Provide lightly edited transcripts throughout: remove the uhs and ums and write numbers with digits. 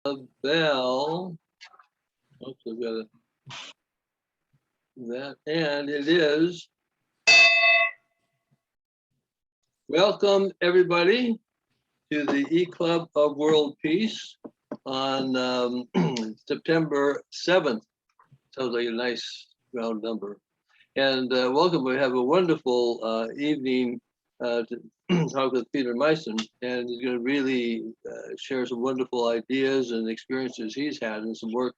bell. Oops, I've got that, and it is. Welcome everybody to the E-Club of World Peace on September 7th. Sounds like a nice round number. And welcome. We have a wonderful evening to talk with Peter Meisen, and he's going to really share some wonderful ideas and experiences he's had in some work,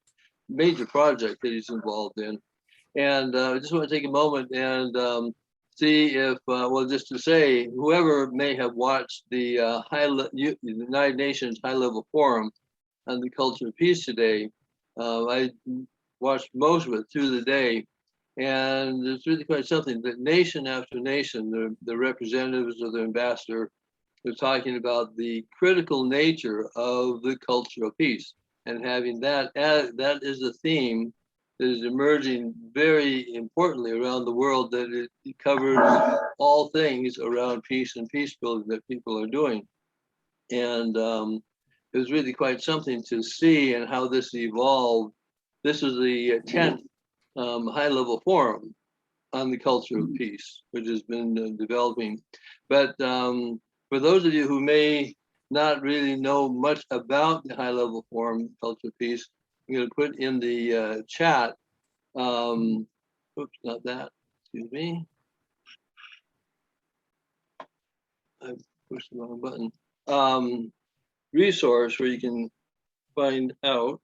major project that he's involved in. And I just want to take a moment and see if, well, just to say, whoever may have watched the United Nations High-Level Forum on the Culture of Peace today, I watched most of it through the day. And it's really quite something that nation after nation, the representatives of the ambassador, are talking about the critical nature of the culture of peace, and having that is a theme that is emerging very importantly around the world, that it covers all things around peace and peace building that people are doing. And it was really quite something to see and how this evolved. This is the 10th high-level forum on the culture of peace, which has been developing. But for those of you who may not really know much about the high-level forum, culture of peace, I'm going to put in the chat. Oops, not that. Excuse me. I pushed the wrong button. Resource where you can find out.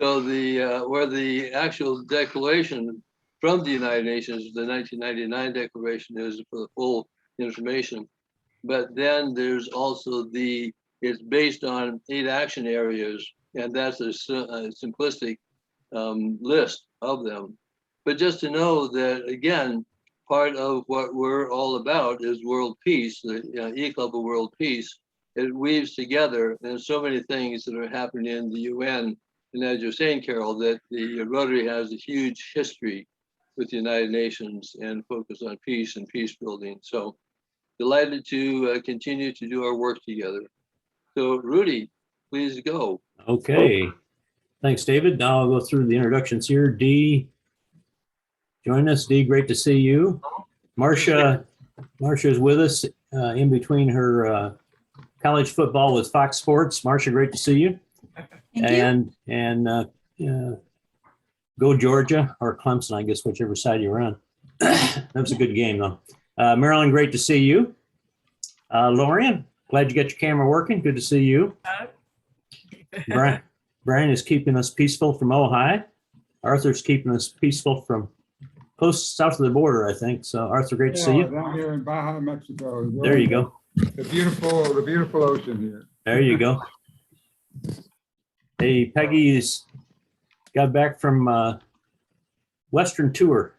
So the where the actual declaration from the United Nations, the 1999 declaration, is for the full information. But then there's also it's based on 8 action areas, and that's a simplistic list of them. But just to know that, again, part of what we're all about is world peace, the E-Club of World Peace. It weaves together, and there's so many things that are happening in the UN. And as you're saying, Carol, that the Rotary has a huge history with the United Nations and focus on peace and peace building. So delighted to continue to do our work together. So Rudy, please go. Okay, thanks, David. Now I'll go through the introductions here. Dee, join us. Dee, great to see you. Marcia is with us in between her college football with Fox Sports. Marcia, great to see you. Thank you. And go Georgia, or Clemson, I guess, whichever side you're on. That was a good game, though. Marilyn, great to see you. Lorian, glad you got your camera working. Good to see you. Brian is keeping us peaceful from Ojai. Arthur's keeping us peaceful from close south of the border, I think. So, Arthur, great to see you. Down here in Baja, Mexico. There you go. The beautiful ocean here. There you go. Hey, Peggy's got back from Western tour.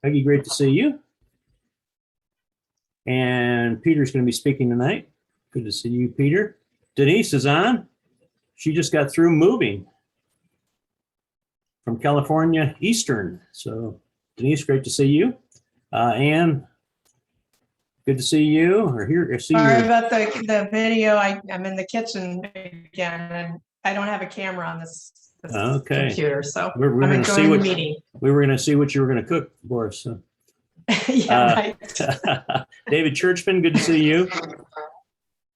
Peggy, great to see you. And Peter's going to be speaking tonight. Good to see you, Peter. Denise is on. She just got through moving from California Eastern. So, Denise, great to see you. Anne, good to see you. Or here, Sorry about the video. I'm in the kitchen again, and I don't have a camera on this computer, so we're I'm going to see enjoying the meeting. We were going to see what you were going to cook for us. So. Yeah, right. David Churchman, good to see you.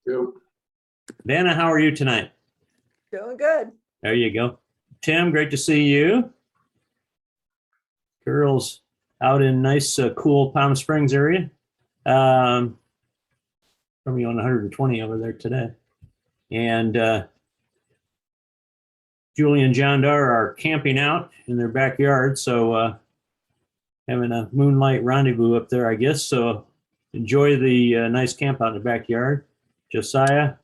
Yep. Vanna, how are you tonight? Doing good. There you go. Tim, great to see you. Girls out in nice, cool Palm Springs area. Probably on 120 over there today. And Julie and John Dar are camping out in their backyard. So having a moonlight rendezvous up there, I guess. So enjoy the nice camp out in the backyard. Josiah,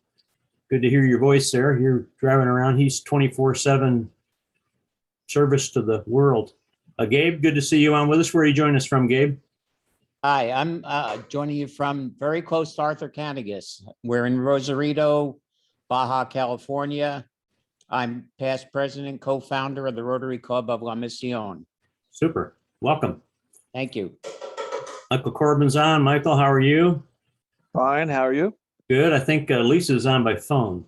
good to hear your voice there. You're driving around. He's 24/7 service to the world. Gabe, good to see you on with us. Where are you joining us from, Gabe? Hi, I'm joining you from very close to Arthur Canagis. We're in Rosarito, Baja California. I'm past president, co-founder of the Rotary Club of La Misión. Super. Welcome. Thank you. Michael Corbin's on. Michael, how are you? Fine, how are you? Good. I think Lisa's on by phone.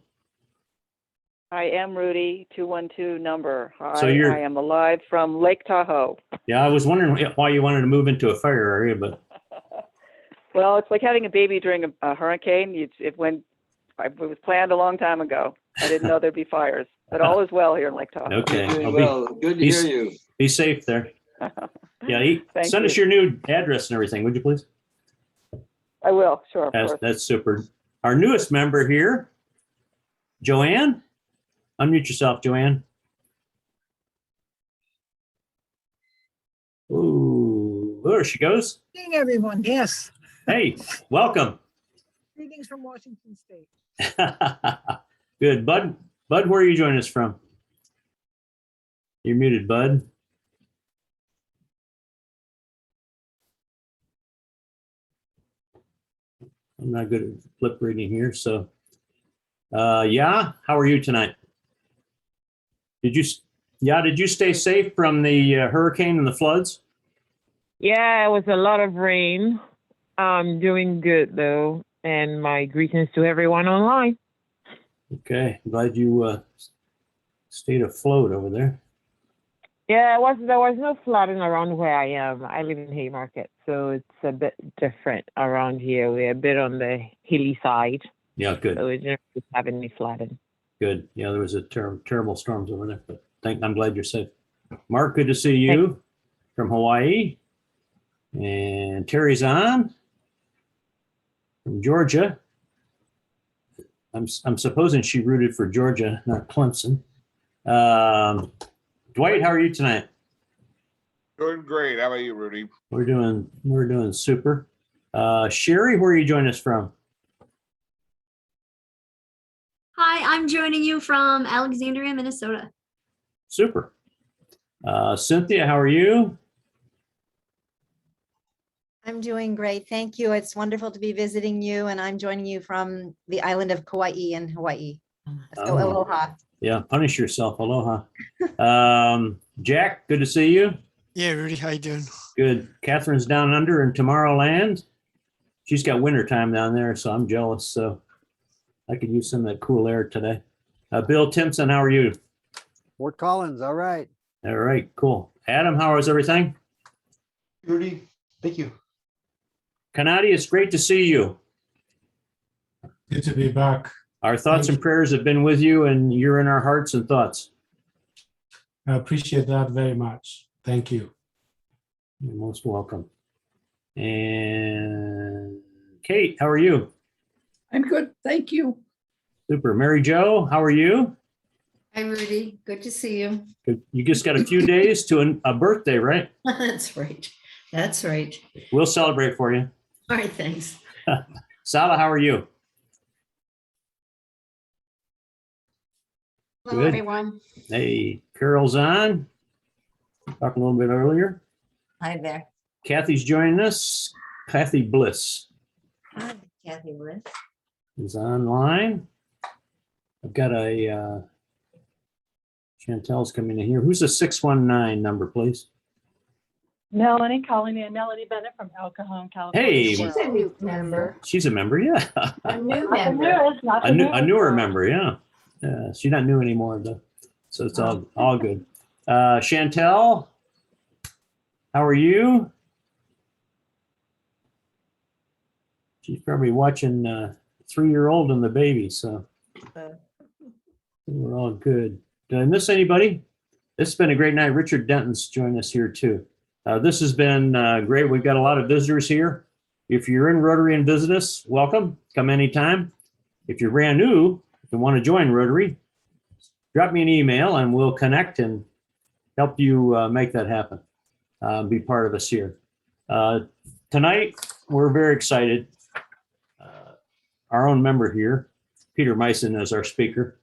I am Rudy, 212 number. So Hi, you're- I am alive from Lake Tahoe. Yeah, I was wondering why you wanted to move into a fire area, but Well, it's like having a baby during a hurricane. It was planned a long time ago. I didn't know there'd be fires, but all is well here in Lake Tahoe. okay. Doing I'll well. Good to hear you. be safe there. Yeah, Thank send us you. your new address and everything, would you please? I will, sure, of That's, course. that's super. Our newest member here, Joanne. Unmute yourself, Joanne. Ooh, there she goes. Evening, everyone. Yes. Hey, welcome. Greetings from Washington State. Good. Bud, where are you joining us from? You're muted, Bud. I'm not good at flip reading here, so. Yeah, how are you tonight? Did you stay safe from the hurricane and the floods? Yeah, it was a lot of rain. Doing good though, and my greetings to everyone online. Okay, glad you stayed afloat over there. Yeah, there was no flooding around where I am. I live in Haymarket, so it's a bit different around here. We're a bit on the hilly side, Yeah, good, so we didn't really have any flooding. good. Yeah, there was a terrible storms over there, but I'm glad you're safe. Mark, good to see you from Hawaii. And Terry's on from Georgia. I'm supposing she rooted for Georgia, not Clemson. Dwight, how are you tonight? Doing great. How about you, Rudy? We're doing super. Sherry, where are you joining us from? Hi, I'm joining you from Alexandria, Minnesota. Super. Cynthia, how are you? I'm doing great. Thank you. It's wonderful to be visiting you, and I'm joining you from the island of Kauai in Hawaii. So Oh. aloha. Yeah, punish yourself. Aloha. Jack, good to see you. Yeah, Rudy, how you doing? Good. Catherine's down under in Tomorrowland. She's got winter time down there, so I'm jealous. So I could use some of that cool air today. Bill Timpson, how are you? Fort Collins, all right. All right, cool. Adam, how is everything? Rudy, thank you. Kanadi, it's great to see you. Good to be back. Our thoughts and prayers have been with you, and you're in our hearts and thoughts. I appreciate that very much. Thank you. You're most welcome. And Kate, how are you? I'm good. Thank you. Super. Mary Jo, how are you? Hi, Rudy. Good to see you. Good. You just got a few days to a birthday, right? That's right. That's right. We'll celebrate for you. All right, thanks. Sala, how are you? Hello, Good. everyone. Hey, Carol's on. Talked a little bit earlier. Hi there. Kathy's joining us. Kathy Bliss Hi, Kathy Bliss. is online. I've got a Chantel's coming in here. Who's the 619 number, please? Melanie calling in. Melanie Bennett from El Cajon, California. Hey, She's a new member. she's a member, yeah. A new Not the member. newest, not the A newest. newer member, yeah. Yeah, she's not new anymore though, so it's all good. Chantel, how are you? She's probably watching 3-year-old and the baby, so we're all good. Did I miss anybody? This has been a great night. Richard Denton's joined us here too. This has been great. We've got a lot of visitors here. If you're in Rotary and visit us, welcome. Come anytime. If you're brand new, if you want to join Rotary, drop me an email and we'll connect and help you make that happen. Be part of us here. Tonight, we're very excited. Our own member here, Peter Meisen, is our speaker.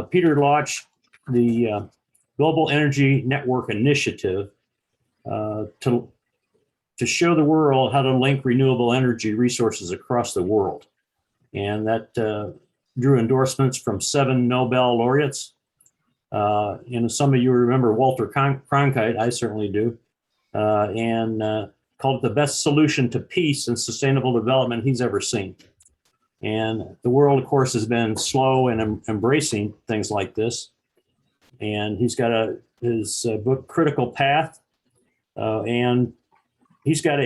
Peter launched the Global Energy Network Initiative to show the world how to link renewable energy resources across the world. And that drew endorsements from 7 Nobel laureates. Some of you remember Walter Cronkite, I certainly do. And called it the best solution to peace and sustainable development he's ever seen. And the world, of course, has been slow in embracing things like this. And he's got his book, Critical Path, and he's got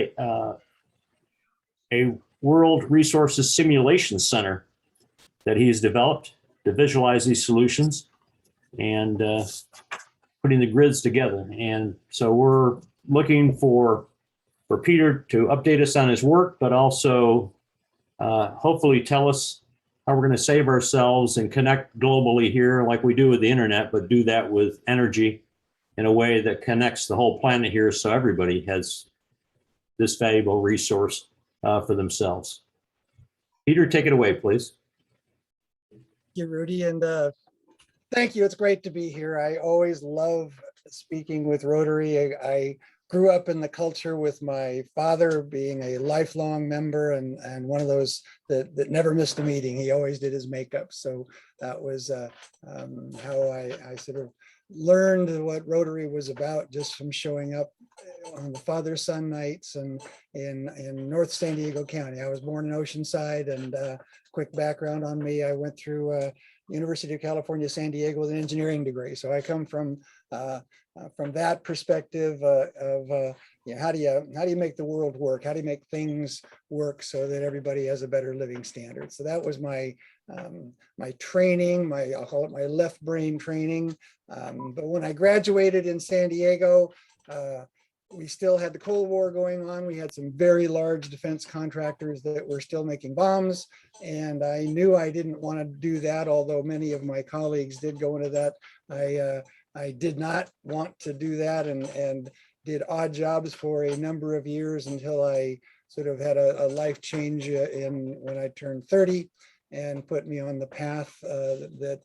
a World Resources Simulation Center that he's developed to visualize these solutions and putting the grids together. And so we're looking for Peter to update us on his work, but also hopefully tell us how we're going to save ourselves and connect globally here like we do with the internet, but do that with energy in a way that connects the whole planet here so everybody has this valuable resource for themselves. Peter, take it away, please. Thank you, Rudy, and thank you. It's great to be here. I always love speaking with Rotary. I grew up in the culture with my father being a lifelong member and one of those that never missed a meeting. He always did his makeup. So that was how I sort of learned what Rotary was about just from showing up on the father-son nights and in North San Diego County. I was born in Oceanside, and quick background on me, I went through University of California, San Diego with an engineering degree. So I come from that perspective of how do you make the world work? How do you make things work so that everybody has a better living standard? So that was my my training, I'll call it my left brain training. But when I graduated in San Diego, we still had the Cold War going on. We had some very large defense contractors that were still making bombs. And I knew I didn't want to do that, although many of my colleagues did go into that. I did not want to do that and did odd jobs for a number of years until I sort of had a life change when I turned 30 and put me on the path that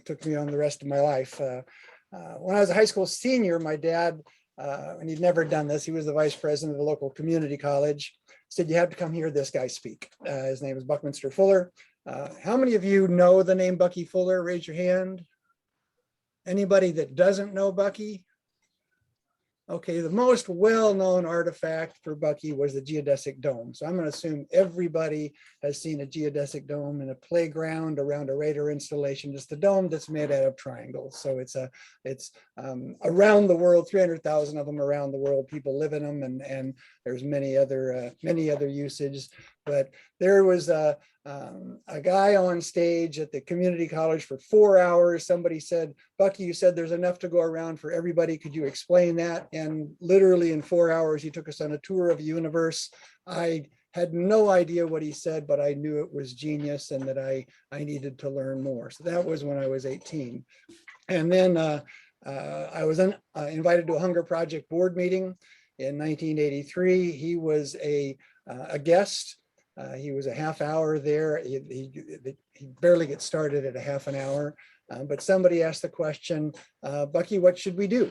took me on the rest of my life. When I was a high school senior, my dad, and he'd never done this, he was the vice president of the local community college, said, you have to come hear this guy speak. His name is Buckminster Fuller. How many of you know the name Bucky Fuller? Raise your hand. Anybody that doesn't know Bucky? Okay, the most well-known artifact for Bucky was the geodesic dome. So I'm going to assume everybody has seen a geodesic dome in a playground around a radar installation. It's the dome that's made out of triangles. So it's around the world, 300,000 of them around the world. People live in them, and there's many other usages. But there was a guy on stage at the community college for 4 hours. Somebody said, Bucky, you said there's enough to go around for everybody. Could you explain that? And literally in 4 hours, he took us on a tour of the universe. I had no idea what he said, but I knew it was genius and that I needed to learn more. So that was when I was 18. And then I was invited to a Hunger Project board meeting in 1983. He was a guest. He was a half hour there. He barely gets started at a half an hour, but somebody asked the question, Bucky, what should we do?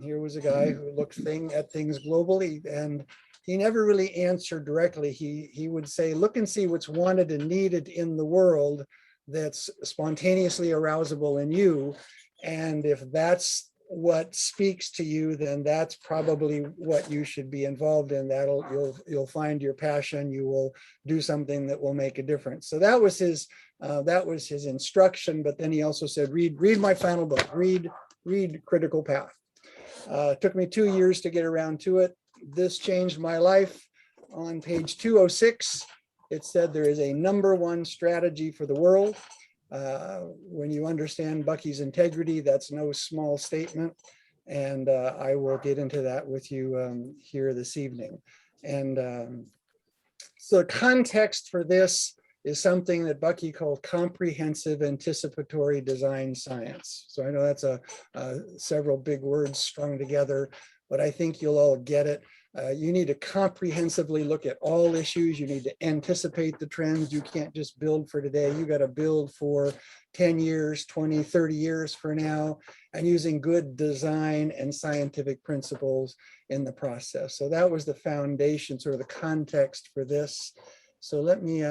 Here was a guy who looked at things globally, and he never really answered directly. He would say, look and see what's wanted and needed in the world that's spontaneously arousable in you. And if that's what speaks to you, then that's probably what you should be involved in. You'll find your passion. You will do something that will make a difference. So that was his instruction. But then he also said, read my final book, read Critical Path. It took me 2 years to get around to it. This changed my life. On page 206, it said there is a #1 strategy for the world. When you understand Bucky's integrity, that's no small statement. And I will get into that with you here this evening. And so the context for this is something that Bucky called comprehensive anticipatory design science. So I know that's several big words strung together, but I think you'll all get it. You need to comprehensively look at all issues. You need to anticipate the trends. You can't just build for today. You got to build for 10 years, 20, 30 years for now, and using good design and scientific principles in the process. So that was the foundation, sort of the context for this. So let me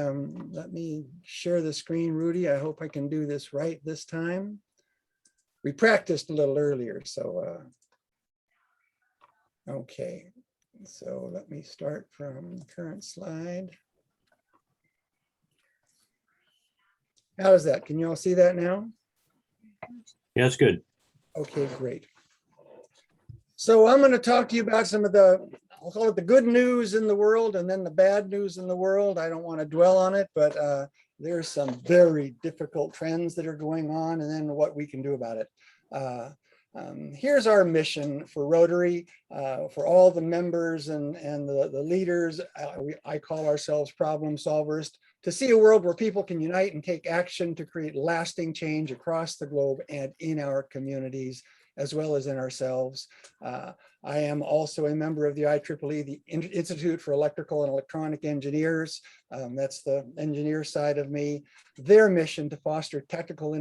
share the screen, Rudy. I hope I can do this right this time. We practiced a little earlier, so okay. So let me start from current slide. How's that? Can you all see that now? Yeah, that's good. Okay, great. So I'm going to talk to you about some of the, I'll call it the good news in the world and then the bad news in the world. I don't want to dwell on it, but there's some very difficult trends that are going on and then what we can do about it. Here's our mission for Rotary, for all the members and the leaders. I call ourselves problem solvers, to see a world where people can unite and take action to create lasting change across the globe and in our communities, as well as in ourselves. I am also a member of the IEEE, the Institute for Electrical and Electronic Engineers. That's the engineer side of me. Their mission to foster technical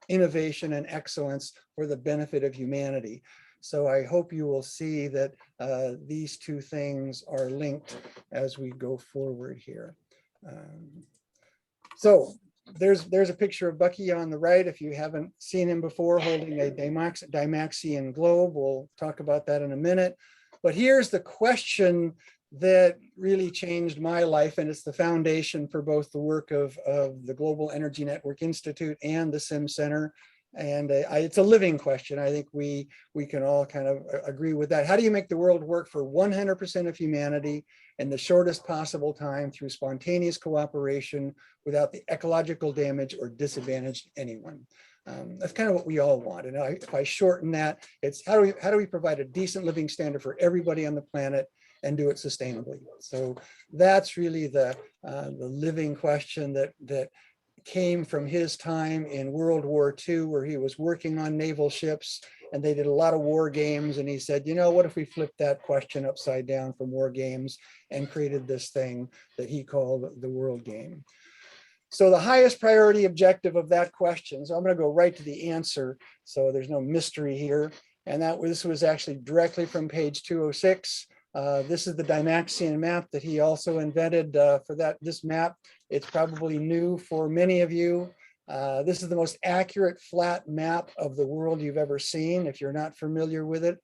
innovation and excellence for the benefit of humanity. So I hope you will see that these two things are linked as we go forward here. So there's a picture of Bucky on the right. If you haven't seen him before, holding a Dymaxian globe. We'll talk about that in a minute. But here's the question that really changed my life, and it's the foundation for both the work of the Global Energy Network Institute and the Sim Center. And it's a living question. I think we can all kind of agree with that. How do you make the world work for 100% of humanity in the shortest possible time through spontaneous cooperation without the ecological damage or disadvantage to anyone? That's kind of what we all want. And if I shorten that, it's how do we provide a decent living standard for everybody on the planet and do it sustainably? So that's really the living question that came from his time in World War II, where he was working on naval ships and they did a lot of war games. And he said, you know, what if we flipped that question upside down from war games and created this thing that he called the world game? So the highest priority objective of that question, so I'm going to go right to the answer, so there's no mystery here. And this was actually directly from page 206. This is the Dymaxian map that he also invented for this map. It's probably new for many of you. This is the most accurate flat map of the world you've ever seen, if you're not familiar with it.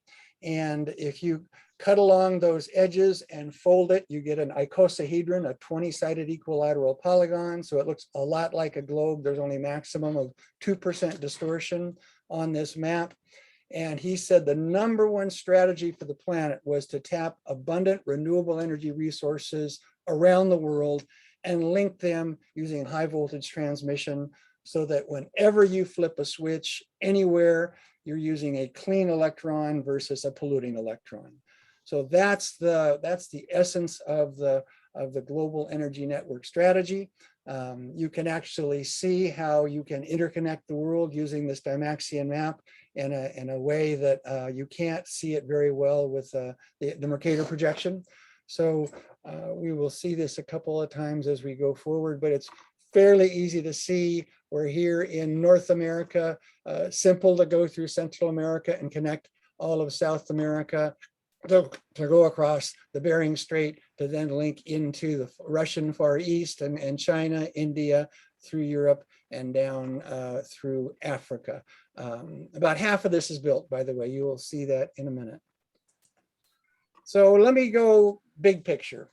And if you cut along those edges and fold it, you get an icosahedron, a 20-sided equilateral polygon. So it looks a lot like a globe. There's only a maximum of 2% distortion on this map. And he said the #1 strategy for the planet was to tap abundant renewable energy resources around the world and link them using high voltage transmission so that whenever you flip a switch anywhere, you're using a clean electron versus a polluting electron. So that's the essence of the global energy network strategy. You can actually see how you can interconnect the world using this Dymaxian map in a way that you can't see it very well with the Mercator projection. So we will see this a couple of times as we go forward, but it's fairly easy to see. We're here in North America, simple to go through Central America and connect all of South America, to go across the Bering Strait to then link into the Russian Far East and China, India, through Europe and down through Africa. About half of this is built, by the way. You will see that in a minute. So let me go big picture.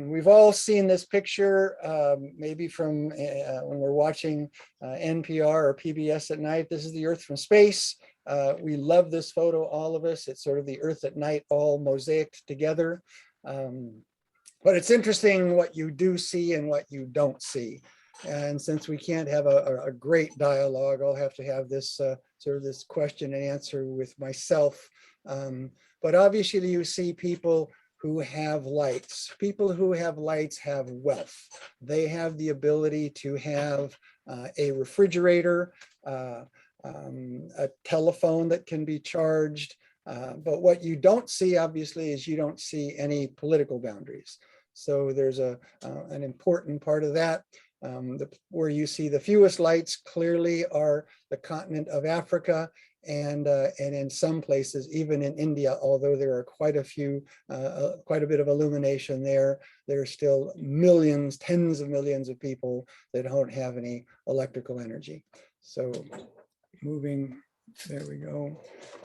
We've all seen this picture, maybe from when we're watching NPR or PBS at night. This is the Earth from space. We love this photo, all of us. It's sort of the Earth at night, all mosaicked together. But it's interesting what you do see and what you don't see. And since we can't have a great dialogue, I'll have to have this sort of this question and answer with myself. But obviously you see people who have lights. People who have lights have wealth. They have the ability to have a refrigerator, a telephone that can be charged. But what you don't see, obviously, is you don't see any political boundaries. So there's an important part of that. Where you see the fewest lights clearly are the continent of Africa, and in some places, even in India, although there are quite a bit of illumination there, there are still millions, tens of millions of people that don't have any electrical energy. So moving There we go.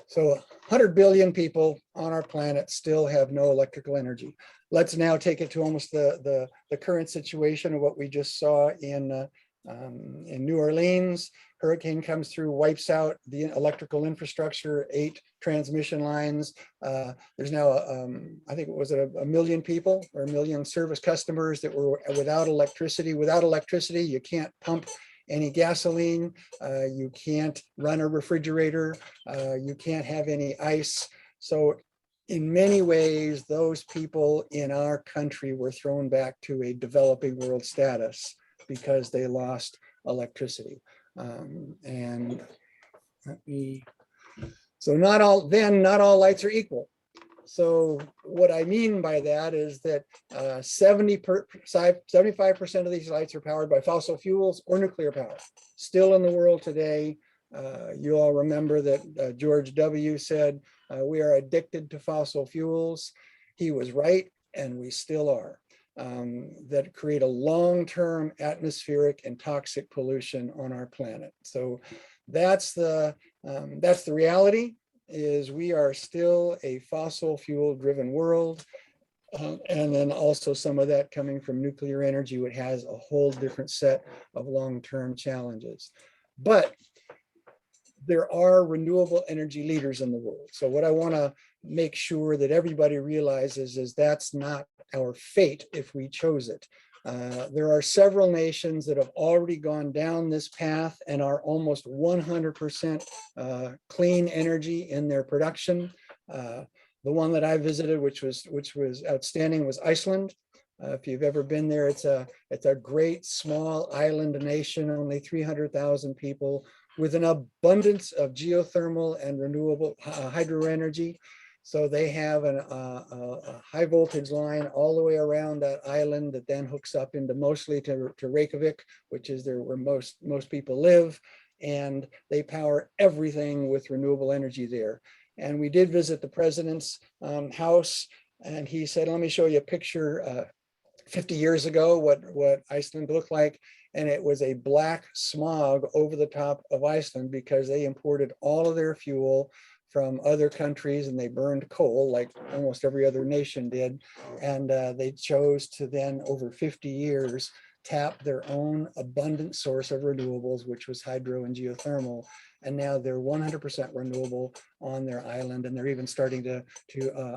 So 100 billion people on our planet still have no electrical energy. Let's now take it to almost the current situation of what we just saw in New Orleans. Hurricane comes through, wipes out the electrical infrastructure, 8 transmission lines. There's now, I think it was a million people or a million service customers that were without electricity. Without electricity, you can't pump any gasoline, you can't run a refrigerator, you can't have any ice. So in many ways, those people in our country were thrown back to a developing world status because they lost electricity. And let me, so not all lights are equal. So what I mean by that is that 75% of these lights are powered by fossil fuels or nuclear power. Still in the world today, you all remember that George W. said, we are addicted to fossil fuels. He was right, and we still are. That create a long-term atmospheric and toxic pollution on our planet. So that's the reality. Is we are still a fossil fuel driven world. And then also some of that coming from nuclear energy, which has a whole different set of long-term challenges. But there are renewable energy leaders in the world. So what I want to make sure that everybody realizes is that's not our fate if we chose it. There are several nations that have already gone down this path and are almost 100% clean energy in their production. The one that I visited, which was outstanding, was Iceland. If you've ever been there, it's a great small island nation, only 300,000 people, with an abundance of geothermal and renewable hydro energy. So they have a high voltage line all the way around that island that then hooks up into mostly to Reykjavik, which is where most people live. And they power everything with renewable energy there. And we did visit the president's house, and he said, let me show you a picture 50 years ago, what Iceland looked like. And it was a black smog over the top of Iceland because they imported all of their fuel from other countries, and they burned coal like almost every other nation did. And they chose to then, over 50 years, tap their own abundant source of renewables, which was hydro and geothermal. And now they're 100% renewable on their island. And they're even starting to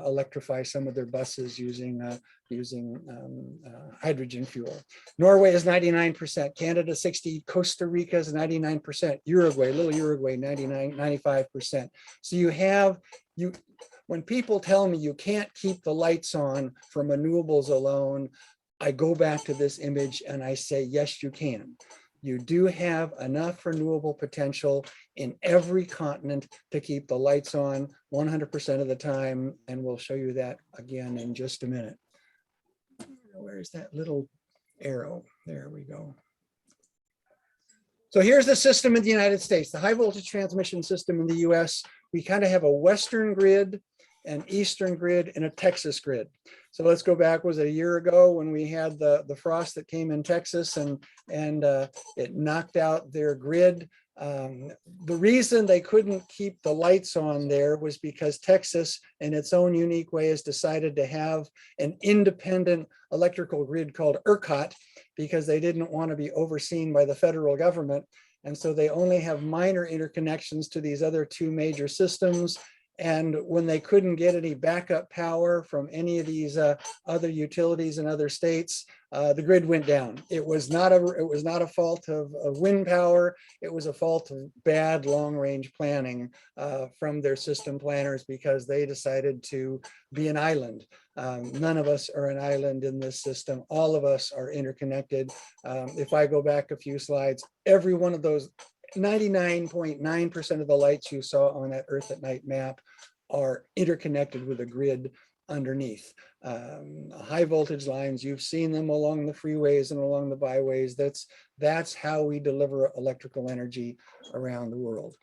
electrify some of their buses using hydrogen fuel. Norway is 99%, Canada 60%, Costa Rica is 99%, Uruguay, little Uruguay, 95%. So when people tell me you can't keep the lights on from renewables alone, I go back to this image and I say, yes, you can. You do have enough renewable potential in every continent to keep the lights on 100% of the time. And we'll show you that again in just a minute. Where's that little arrow? There we go. So here's the system in the United States, the high voltage transmission system in the US. We kind of have a Western grid, an Eastern grid, and a Texas grid. So let's go back, was it a year ago when we had the frost that came in Texas and it knocked out their grid. The reason they couldn't keep the lights on there was because Texas, in its own unique way, has decided to have an independent electrical grid called ERCOT because they didn't want to be overseen by the federal government. And so they only have minor interconnections to these other 2 major systems. And when they couldn't get any backup power from any of these other utilities in other states, the grid went down. It was not a fault of wind power. It was a fault of bad long-range planning from their system planners because they decided to be an island. None of us are an island in this system. All of us are interconnected. If I go back a few slides, every one of those 99.9% of the lights you saw on that Earth at Night map are interconnected with a grid underneath. High voltage lines, you've seen them along the freeways and along the byways. That's how we deliver electrical energy around the world.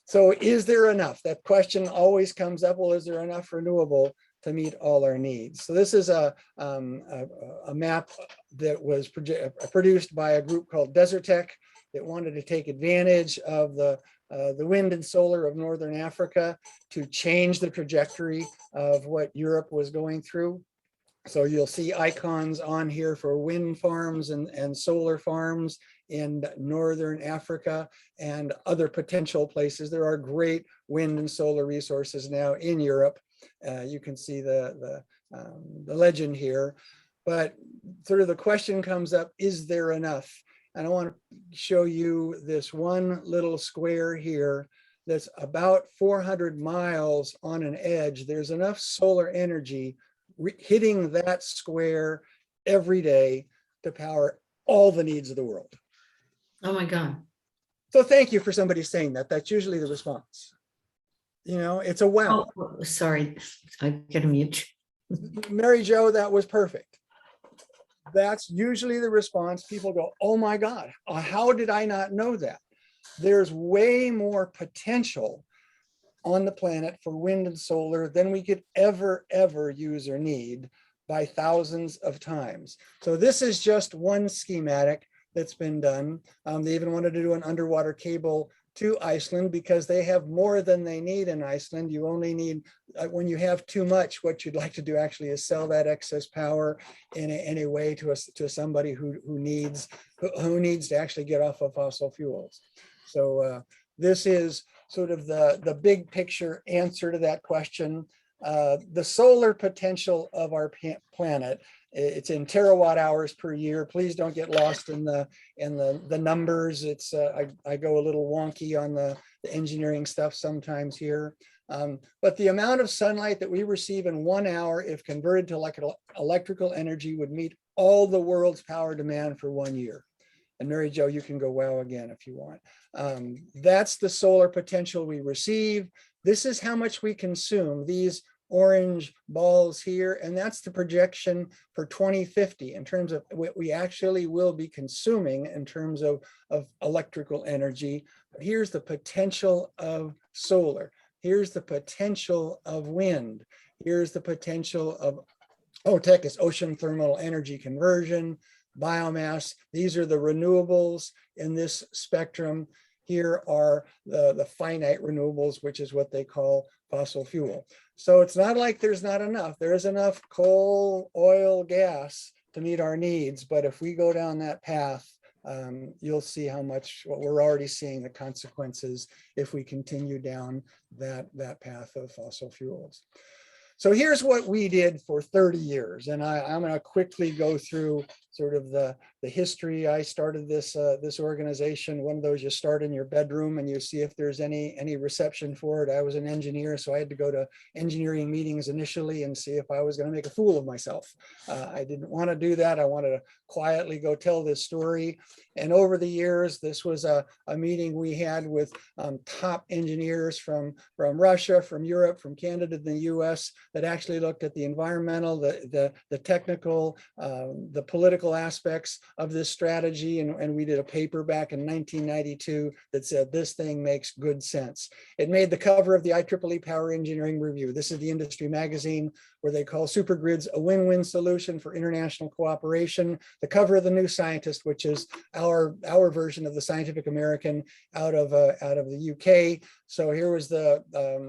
So is there enough? That question always comes up, well, is there enough renewable to meet all our needs? So this is a map that was produced by a group called Desert Tech. that wanted to take advantage of the wind and solar of Northern Africa to change the trajectory of what Europe was going through. So you'll see icons on here for wind farms and solar farms in Northern Africa and other potential places. There are great wind and solar resources now in Europe. You can see the legend here, but sort of the question comes up, is there enough? And I want to show you this one little square here that's about 400 miles on an edge. There's enough solar energy hitting that square every day to power all the needs of the world. Oh my God. So thank you for somebody saying that. That's usually the response. You know, it's a wow. Oh, sorry, I get a mute. Mary Jo, that was perfect. That's usually the response. People go, oh my God, how did I not know that? There's way more potential on the planet for wind and solar than we could ever use or need by thousands of times. So this is just one schematic that's been done. They even wanted to do an underwater cable to Iceland because they have more than they need in Iceland. You only need, when you have too much, what you'd like to do actually is sell that excess power in a way to somebody who needs to actually get off of fossil fuels. So this is sort of the big picture answer to that question. The solar potential of our planet, it's in terawatt hours per year. Please don't get lost in the numbers. It's I go a little wonky on the engineering stuff sometimes here. But the amount of sunlight that we receive in 1 hour, if converted to like electrical energy, would meet all the world's power demand for 1 year. And Mary Jo, you can go wow again if you want. That's the solar potential we receive. This is how much we consume, these orange balls here, and that's the projection for 2050 in terms of what we actually will be consuming in terms of electrical energy. But here's the potential of solar. Here's the potential of wind. Here's the potential of OTEC, is ocean thermal energy conversion, biomass. These are the renewables in this spectrum. Here are the finite renewables, which is what they call fossil fuel. So it's not like there's not enough. There is enough coal, oil, gas to meet our needs. But if we go down that path, you'll see how much, what we're already seeing, the consequences if we continue down that path of fossil fuels. So here's what we did for 30 years. And I'm going to quickly go through sort of the history. I started this organization, one of those you start in your bedroom and you see if there's any reception for it. I was an engineer, so I had to go to engineering meetings initially and see if I was going to make a fool of myself. I didn't want to do that. I wanted to quietly go tell this story. And over the years, this was a meeting we had with top engineers from Russia, from Europe, from Canada, the US, that actually looked at the environmental, the technical, the political aspects of this strategy. And we did a paper back in 1992 that said this thing makes good sense. It made the cover of the IEEE Power Engineering Review. This is the industry magazine where they call supergrids a win-win solution for international cooperation. The cover of the New Scientist, which is our version of the Scientific American out of the UK. So here was the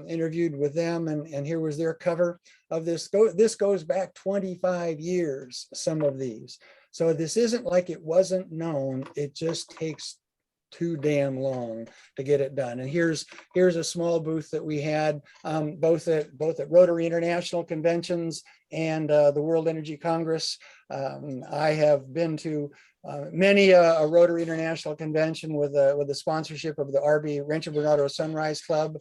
interviewed with them, and here was their cover of this. This goes back 25 years, some of these. So this isn't like it wasn't known. It just takes too damn long to get it done. And here's a small booth that we had both at Rotary International conventions and the World Energy Congress. I have been to many a Rotary International convention with the sponsorship of the RB Rancho Bernardo Sunrise Club.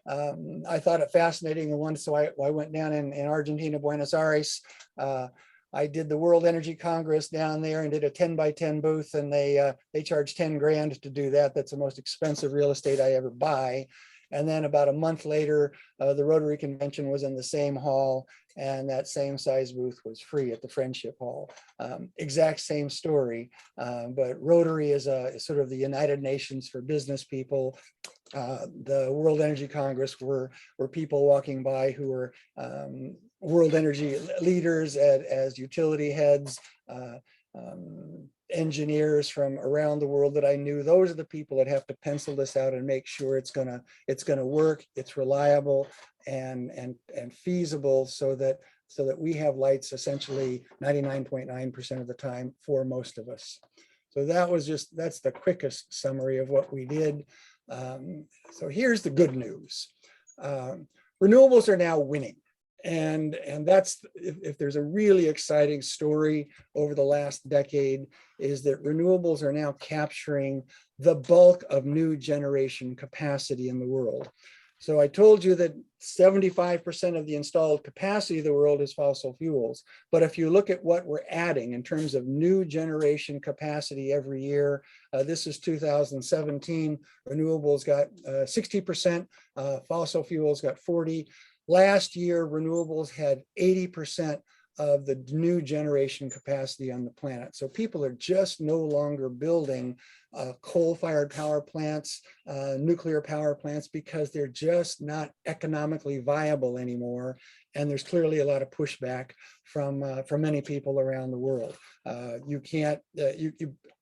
I thought it fascinating. And once, so I went down in Argentina, Buenos Aires. I did the World Energy Congress down there and did a 10 by 10 booth, and they charged 10 grand to do that. That's the most expensive real estate I ever buy. And then about a month later, the Rotary Convention was in the same hall, and that same size booth was free at the Friendship Hall. Exact same story, but Rotary is sort of the United Nations for business people. The World Energy Congress were people walking by who were world energy leaders as utility heads. engineers from around the world that I knew. Those are the people that have to pencil this out and make sure it's gonna work, it's reliable and feasible, so that we have lights essentially 99.9% of the time for most of us. So that's the quickest summary of what we did. So here's the good news. Renewables are now winning. And that's, if there's a really exciting story over the last decade, is that renewables are now capturing the bulk of new generation capacity in the world. So I told you that 75% of the installed capacity of the world is fossil fuels. But if you look at what we're adding in terms of new generation capacity every year, this is 2017, renewables got 60%, fossil fuels got 40%. Last year, renewables had 80% of the new generation capacity on the planet. So people are just no longer building coal-fired power plants, nuclear power plants, because they're just not economically viable anymore. And there's clearly a lot of pushback from many people around the world. You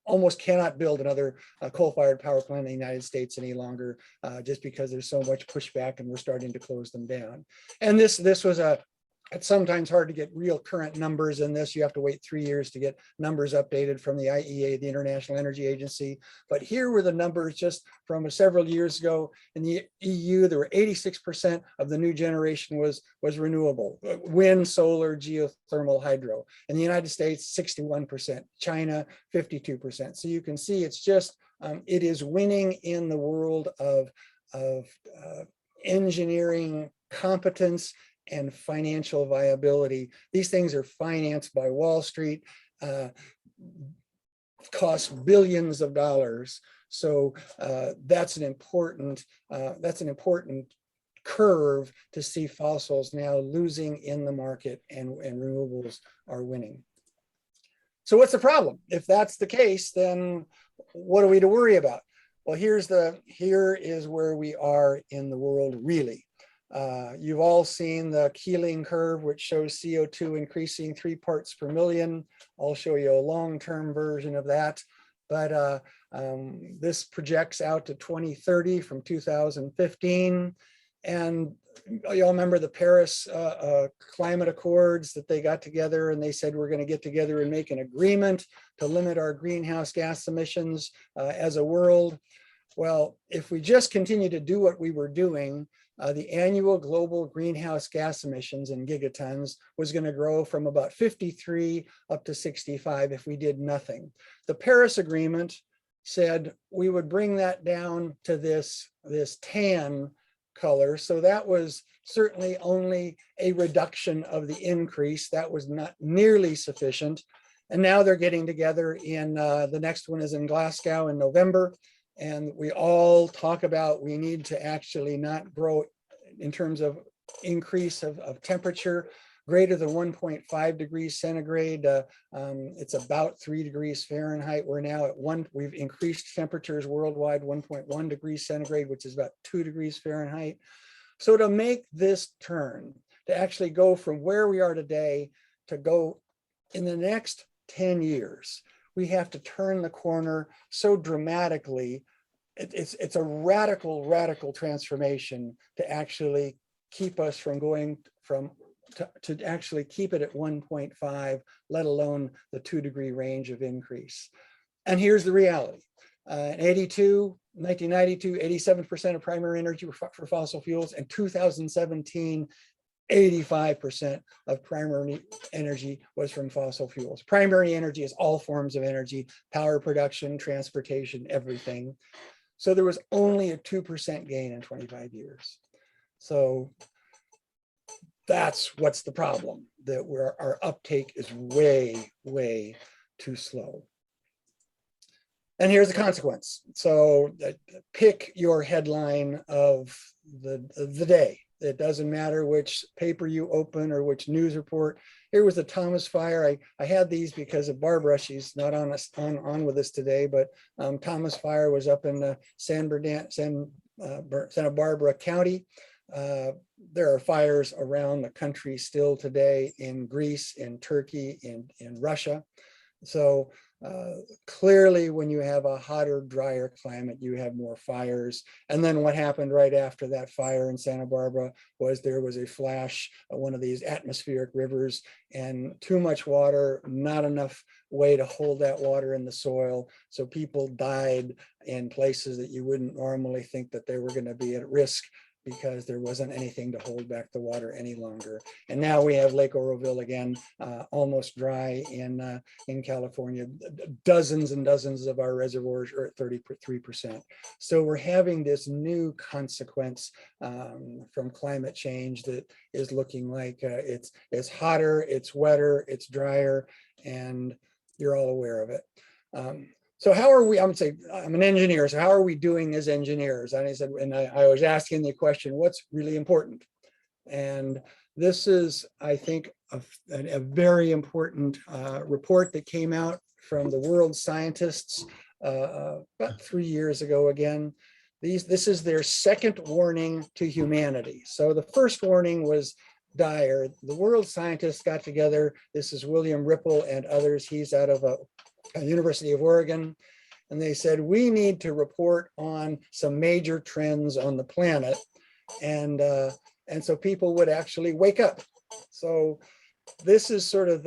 almost cannot build another coal-fired power plant in the United States any longer, just because there's so much pushback and we're starting to close them down. And this was it's sometimes hard to get real current numbers in this. You have to wait 3 years to get numbers updated from the IEA, the International Energy Agency. But here were the numbers just from several years ago. In the EU, there were 86% of the new generation was renewable: wind, solar, geothermal, hydro. In the United States, 61%, China, 52%. So you can see it's just, it is winning in the world of engineering competence and financial viability. These things are financed by Wall Street, cost billions of dollars. So that's an important curve to see fossils now losing in the market and renewables are winning. So what's the problem? If that's the case, then what are we to worry about? Well, here is where we are in the world really. You've all seen the Keeling curve, which shows CO2 increasing 3 parts per million. I'll show you a long-term version of that. But this projects out to 2030 from 2015. And you all remember the Paris climate accords that they got together, and they said, we're going to get together and make an agreement to limit our greenhouse gas emissions as a world. Well, if we just continue to do what we were doing, the annual global greenhouse gas emissions in gigatons was going to grow from about 53 up to 65 if we did nothing. The Paris Agreement said we would bring that down to this tan color. So that was certainly only a reduction of the increase. That was not nearly sufficient. And now they're getting together in, the next one is in Glasgow in November. And we all talk about we need to actually not grow in terms of increase of temperature greater than 1.5 degrees centigrade. It's about 3 degrees Fahrenheit. We're now at we've increased temperatures worldwide 1.1 degrees centigrade, which is about 2 degrees Fahrenheit. So to make this turn, to actually go from where we are today to go in the next 10 years, we have to turn the corner so dramatically. It's a radical transformation to actually keep us from going to actually keep it at 1.5, let alone the 2 degree range of increase. And here's the reality. In 1992, 87% of primary energy were for fossil fuels. In 2017, 85% of primary energy was from fossil fuels. Primary energy is all forms of energy, power production, transportation, everything. So there was only a 2% gain in 25 years. So that's what's the problem, that our uptake is way too slow. And here's the consequence. So pick your headline of the day. It doesn't matter which paper you open or which news report. Here was the Thomas Fire. I had these because of Barbara. She's not on with us today, but Thomas Fire was up in Santa Barbara County. There are fires around the country still today in Greece, in Turkey, in Russia. So clearly, when you have a hotter, drier climate, you have more fires. And then what happened right after that fire in Santa Barbara was there was a flash of one of these atmospheric rivers, and too much water, not enough way to hold that water in the soil. So people died in places that you wouldn't normally think that they were going to be at risk, because there wasn't anything to hold back the water any longer. And now we have Lake Oroville again, almost dry in California. Dozens and dozens of our reservoirs are at 33%. So we're having this new consequence from climate change that is looking like it's hotter, it's wetter, it's drier, and you're all aware of it. So how are we, I'm an engineer, so how are we doing as engineers? And I said, and I was asking the question, what's really important? And this is, I think, a very important report that came out from the world scientists about 3 years ago again. This is their second warning to humanity. So the first warning was dire. The world scientists got together. This is William Ripple and others. He's out of University of Oregon, and they said, we need to report on some major trends on the planet, and so people would actually wake up. So this is sort of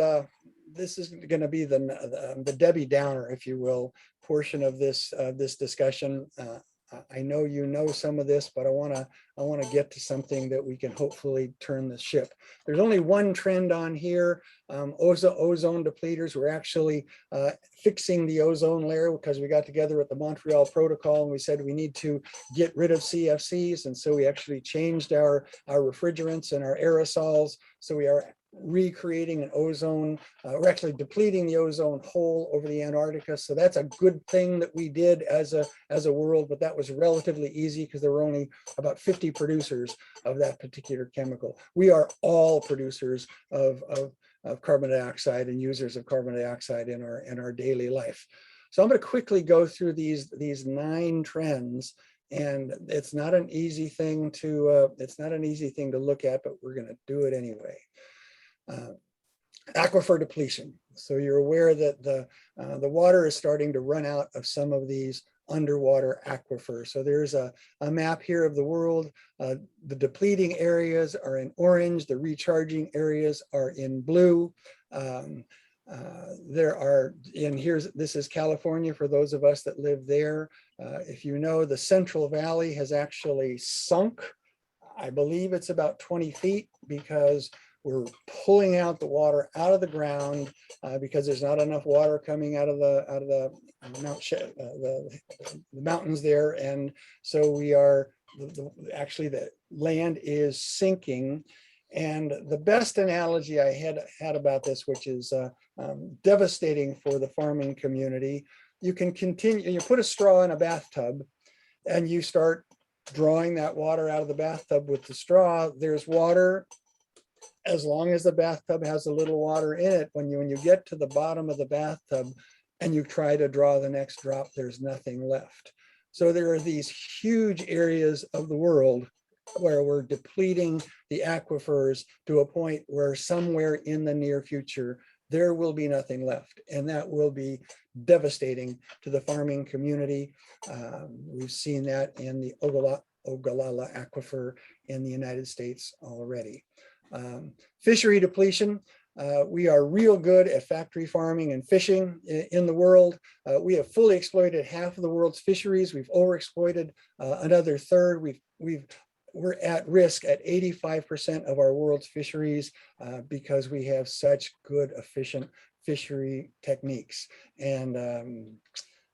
this is going to be the Debbie Downer, if you will, portion of this discussion. I know you know some of this, but I want to get to something that we can hopefully turn the ship. There's only one trend on here. Ozone depleters. We're actually fixing the ozone layer because we got together at the Montreal Protocol and we said we need to get rid of CFCs. And so we actually changed our refrigerants and our aerosols. So we are recreating an ozone, we're actually depleting the ozone hole over the Antarctica. So that's a good thing that we did as a world, but that was relatively easy because there were only about 50 producers of that particular chemical. We are all producers of carbon dioxide and users of carbon dioxide in our daily life. So I'm going to quickly go through these 9 trends. And it's not an easy thing to look at, but we're going to do it anyway. Aquifer depletion. So you're aware that the water is starting to run out of some of these underwater aquifers. So there's a map here of the world. The depleting areas are in orange. The recharging areas are in blue. This is California for those of us that live there. If you know, the Central Valley has actually sunk. I believe it's about 20 feet because we're pulling out the water out of the ground because there's not enough water coming out of the mountains there, and so we are actually the land is sinking. And the best analogy I had about this, which is devastating for the farming community, you can continue. You put a straw in a bathtub, and you start drawing that water out of the bathtub with the straw. There's water as long as the bathtub has a little water in it. When you get to the bottom of the bathtub and you try to draw the next drop, there's nothing left. So there are these huge areas of the world where we're depleting the aquifers to a point where somewhere in the near future, there will be nothing left. And that will be devastating to the farming community. We've seen that in the Ogallala aquifer in the United States already. Fishery depletion. We are real good at factory farming and fishing in the world. We have fully exploited half of the world's fisheries. We've overexploited another third. We're at risk at 85% of our world's fisheries because we have such good, efficient fishery techniques. And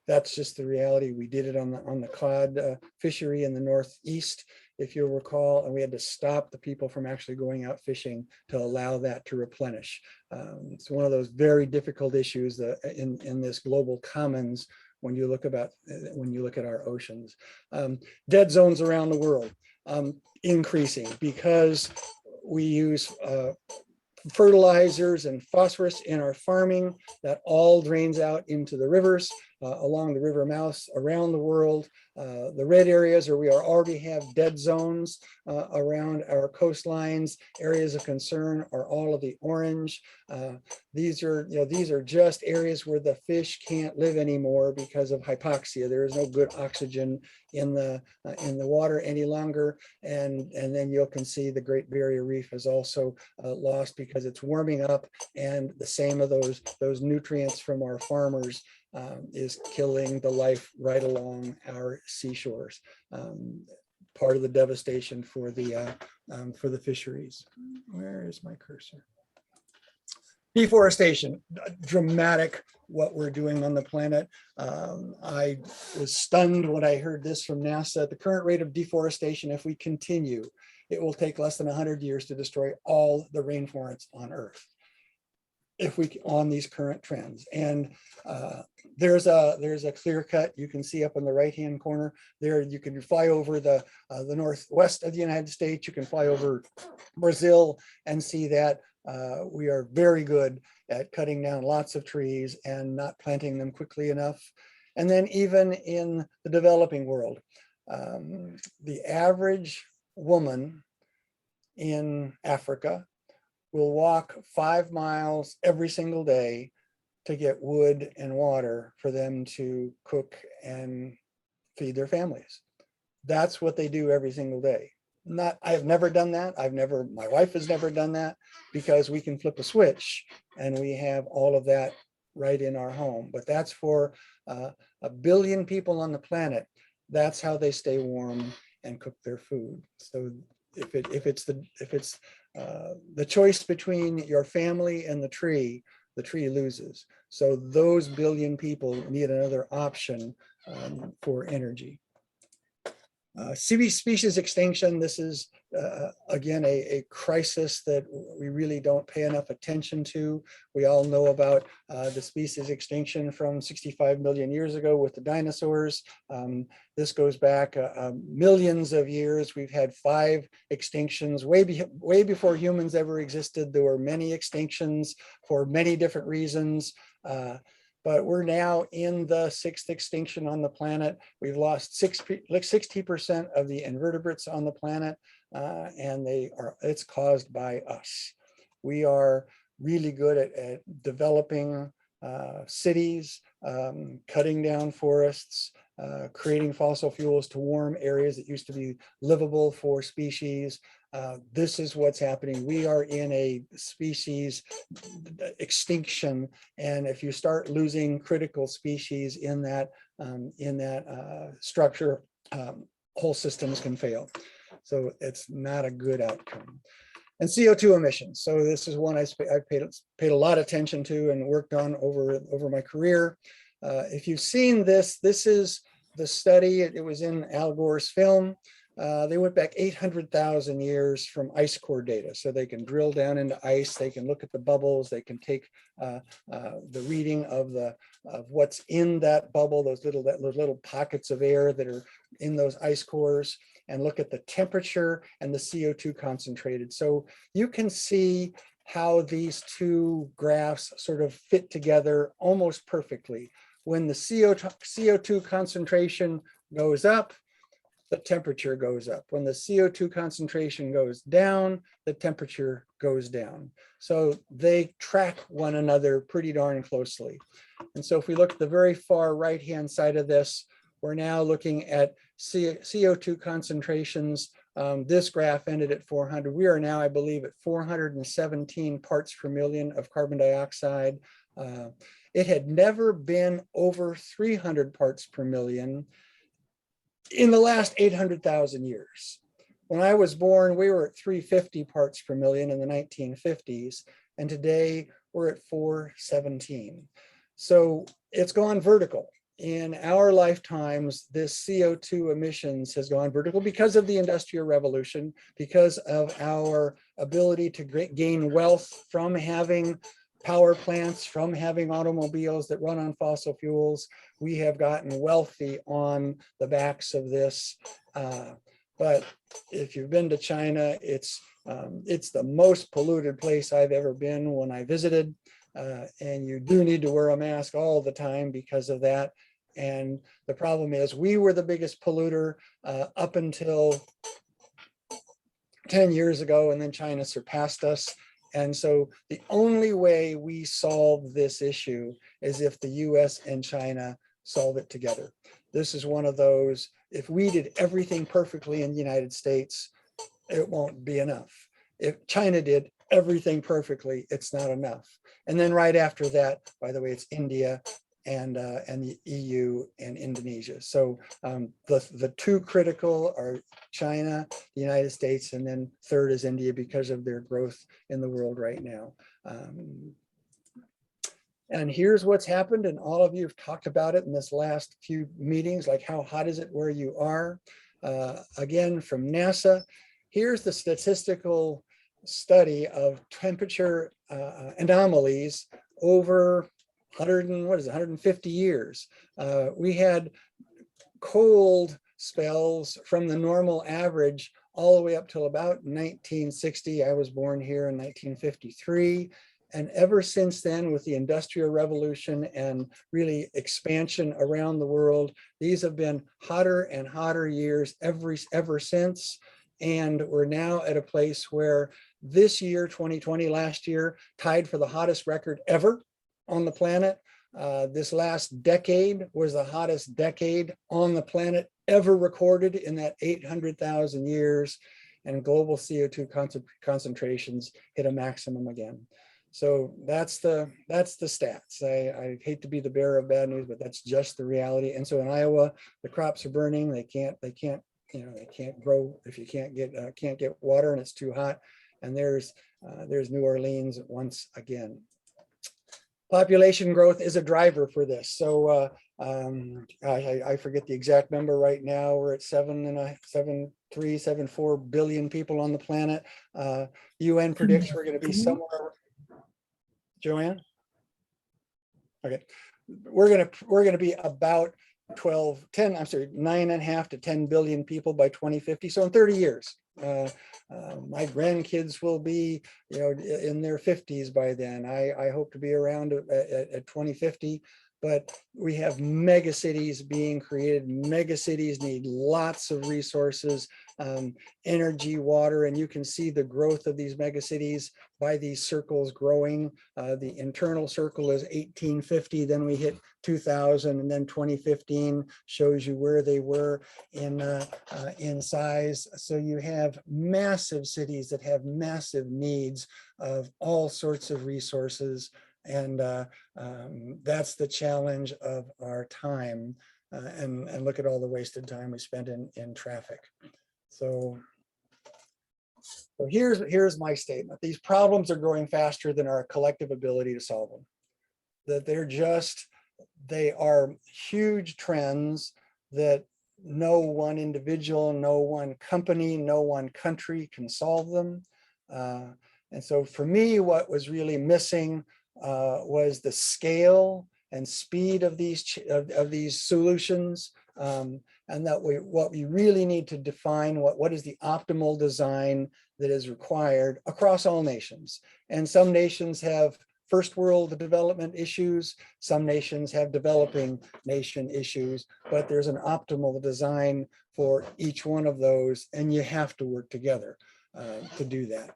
that's just the reality. We did it on the cod fishery in the Northeast, if you'll recall, and we had to stop the people from actually going out fishing to allow that to replenish. It's one of those very difficult issues in this global commons when you look at our oceans. Dead zones around the world increasing because we use fertilizers and phosphorus in our farming. That all drains out into the rivers. along the river mouths around the world. The red areas are we already have dead zones around our coastlines. Areas of concern are all of the orange. These are just areas where the fish can't live anymore because of hypoxia. There is no good oxygen in the water any longer, and then you can see the Great Barrier Reef is also lost because it's warming up, and the same of those nutrients from our farmers is killing the life right along our seashores. Part of the devastation for the fisheries. Where is my cursor? Deforestation, dramatic what we're doing on the planet. I was stunned when I heard this from NASA. At the current rate of deforestation, if we continue, it will take less than 100 years to destroy all the rainforests on Earth if we on these current trends. And there's a clear cut you can see up in the right hand corner there. You can fly over the northwest of the United States. You can fly over Brazil and see that we are very good at cutting down lots of trees and not planting them quickly enough. And then even in the developing world, the average woman in Africa will walk 5 miles every single day to get wood and water for them to cook and feed their families. That's what they do every single day. I have never done that. My wife has never done that, because we can flip a switch and we have all of that right in our home. But that's for 1 billion people on the planet. That's how they stay warm and cook their food. So if it's the choice between your family and the tree loses. So those 1 billion people need another option for energy. Species extinction, this is again a crisis that we really don't pay enough attention to. We all know about the species extinction from 65 million years ago with the dinosaurs. This goes back millions of years. We've had 5 extinctions way before humans ever existed. There were many extinctions for many different reasons. But we're now in the 6th extinction on the planet. We've lost 60% of the invertebrates on the planet, and it's caused by us. We are really good at developing cities, cutting down forests, creating fossil fuels to warm areas that used to be livable for species. This is what's happening. We are in a species extinction, and if you start losing critical species in that structure, whole systems can fail. So it's not a good outcome. And CO2 emissions. So this is one I paid a lot of attention to and worked on over my career. If you've seen this, this is the study. It was in Al Gore's film. They went back 800,000 years from ice core data. So they can drill down into ice, they can look at the bubbles, they can take the reading of what's in that bubble, those little pockets of air that are in those ice cores, and look at the temperature and the CO2 concentrated. So you can see how these two graphs sort of fit together almost perfectly. When the CO2 concentration goes up, the temperature goes up. When the CO2 concentration goes down, the temperature goes down. So they track one another pretty darn closely. And so if we look at the very far right-hand side of this, we're now looking at CO2 concentrations. This graph ended at 400. We are now, I believe, at 417 parts per million of carbon dioxide. It had never been over 300 parts per million in the last 800,000 years. When I was born, we were at 350 parts per million in the 1950s, and today we're at 417. So it's gone vertical. In our lifetimes, this CO2 emissions has gone vertical because of the Industrial Revolution, because of our ability to gain wealth from having power plants, from having automobiles that run on fossil fuels. We have gotten wealthy on the backs of this. But if you've been to China, it's the most polluted place I've ever been when I visited. And you do need to wear a mask all the time because of that. And the problem is we were the biggest polluter up until 10 years ago, and then China surpassed us. And so the only way we solve this issue is if the US and China solve it together. This is one of those, if we did everything perfectly in the United States, it won't be enough. If China did everything perfectly, it's not enough. And then right after that, by the way, it's India and the EU and Indonesia. So the two critical are China, the United States, and then third is India because of their growth in the world right now. And here's what's happened, and all of you have talked about it in this last few meetings, like how hot is it where you are? Again, from NASA, here's the statistical study of temperature anomalies over 150 years. We had cold spells from the normal average all the way up till about 1960. I was born here in 1953. And ever since then, with the Industrial Revolution and really expansion around the world, these have been hotter and hotter years ever since. And we're now at a place where this year, 2020, last year, tied for the hottest record ever on the planet. This last decade was the hottest decade on the planet ever recorded in that 800,000 years, and global CO2 concentrations hit a maximum again. So that's the stats. I hate to be the bearer of bad news, but that's just the reality. And so in Iowa, the crops are burning. They can't grow if you can't get water and it's too hot. And there's New Orleans once again. Population growth is a driver for this. So I forget the exact number right now. We're at 74 billion people on the planet. UN predicts we're going to be somewhere. Joanne? Okay. We're going to be about 9.5 to 10 billion people by 2050. So in 30 years. My grandkids will be, in their 50s by then. I hope to be around at 2050, but we have mega cities being created. Mega cities need lots of resources, energy, water, and you can see the growth of these mega cities by these circles growing. The internal circle is 1850, then we hit 2000, and then 2015 shows you where they were in size. So you have massive cities that have massive needs of all sorts of resources. And that's the challenge of our time. And look at all the wasted time we spent in traffic. So here's my statement. These problems are growing faster than our collective ability to solve them. That they are huge trends that no one individual, no one company, no one country can solve them. And so for me, what was really missing was the scale and speed of these solutions. And that what we really need to define what is the optimal design that is required across all nations. And some nations have first world development issues, some nations have developing nation issues, but there's an optimal design for each one of those, and you have to work together to do that.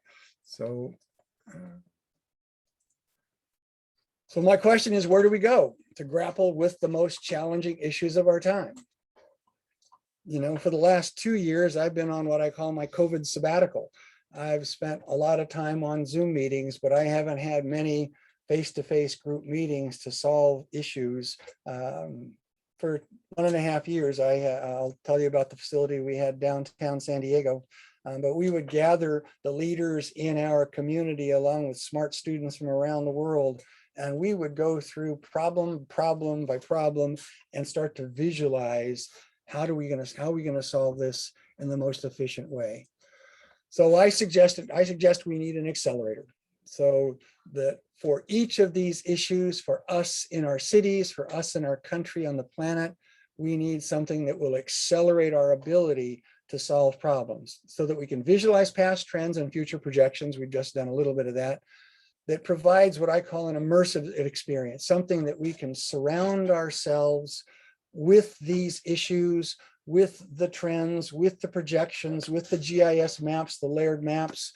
So my question is, where do we go to grapple with the most challenging issues of our time? For the last 2 years, I've been on what I call my COVID sabbatical. I've spent a lot of time on Zoom meetings, but I haven't had many face-to-face group meetings to solve issues. For 1.5 years, I'll tell you about the facility we had downtown San Diego. But we would gather the leaders in our community along with smart students from around the world, and we would go through problem by problem and start to visualize how are we going to solve this in the most efficient way. So I suggest we need an accelerator. So that for each of these issues, for us in our cities, for us in our country, on the planet, we need something that will accelerate our ability to solve problems so that we can visualize past trends and future projections. We've just done a little bit of that. that provides what I call an immersive experience, something that we can surround ourselves with these issues, with the trends, with the projections, with the GIS maps, the layered maps,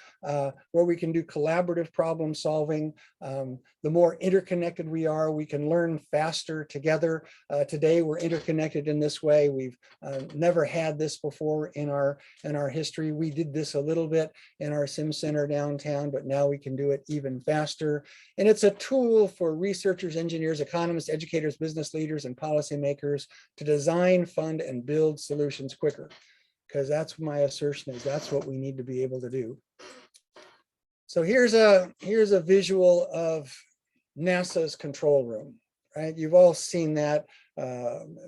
where we can do collaborative problem solving. The more interconnected we are, we can learn faster together. Today, we're interconnected in this way. We've never had this before in our history. We did this a little bit in our Sim Center downtown, but now we can do it even faster. And it's a tool for researchers, engineers, economists, educators, business leaders, and policymakers to design, fund, and build solutions quicker. Because that's my assertion is that's what we need to be able to do. So here's a visual of NASA's control room, right? You've all seen that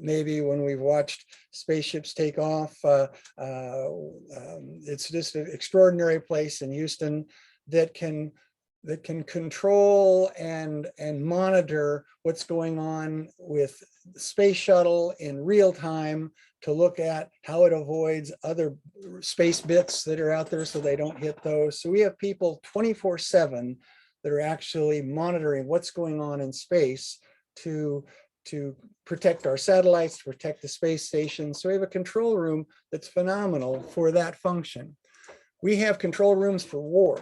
maybe when we've watched spaceships take off. It's just an extraordinary place in Houston that can control and monitor what's going on with the space shuttle in real time to look at how it avoids other space bits that are out there so they don't hit those. So we have people 24/7 that are actually monitoring what's going on in space to protect our satellites, to protect the space station. So we have a control room that's phenomenal for that function. We have control rooms for war.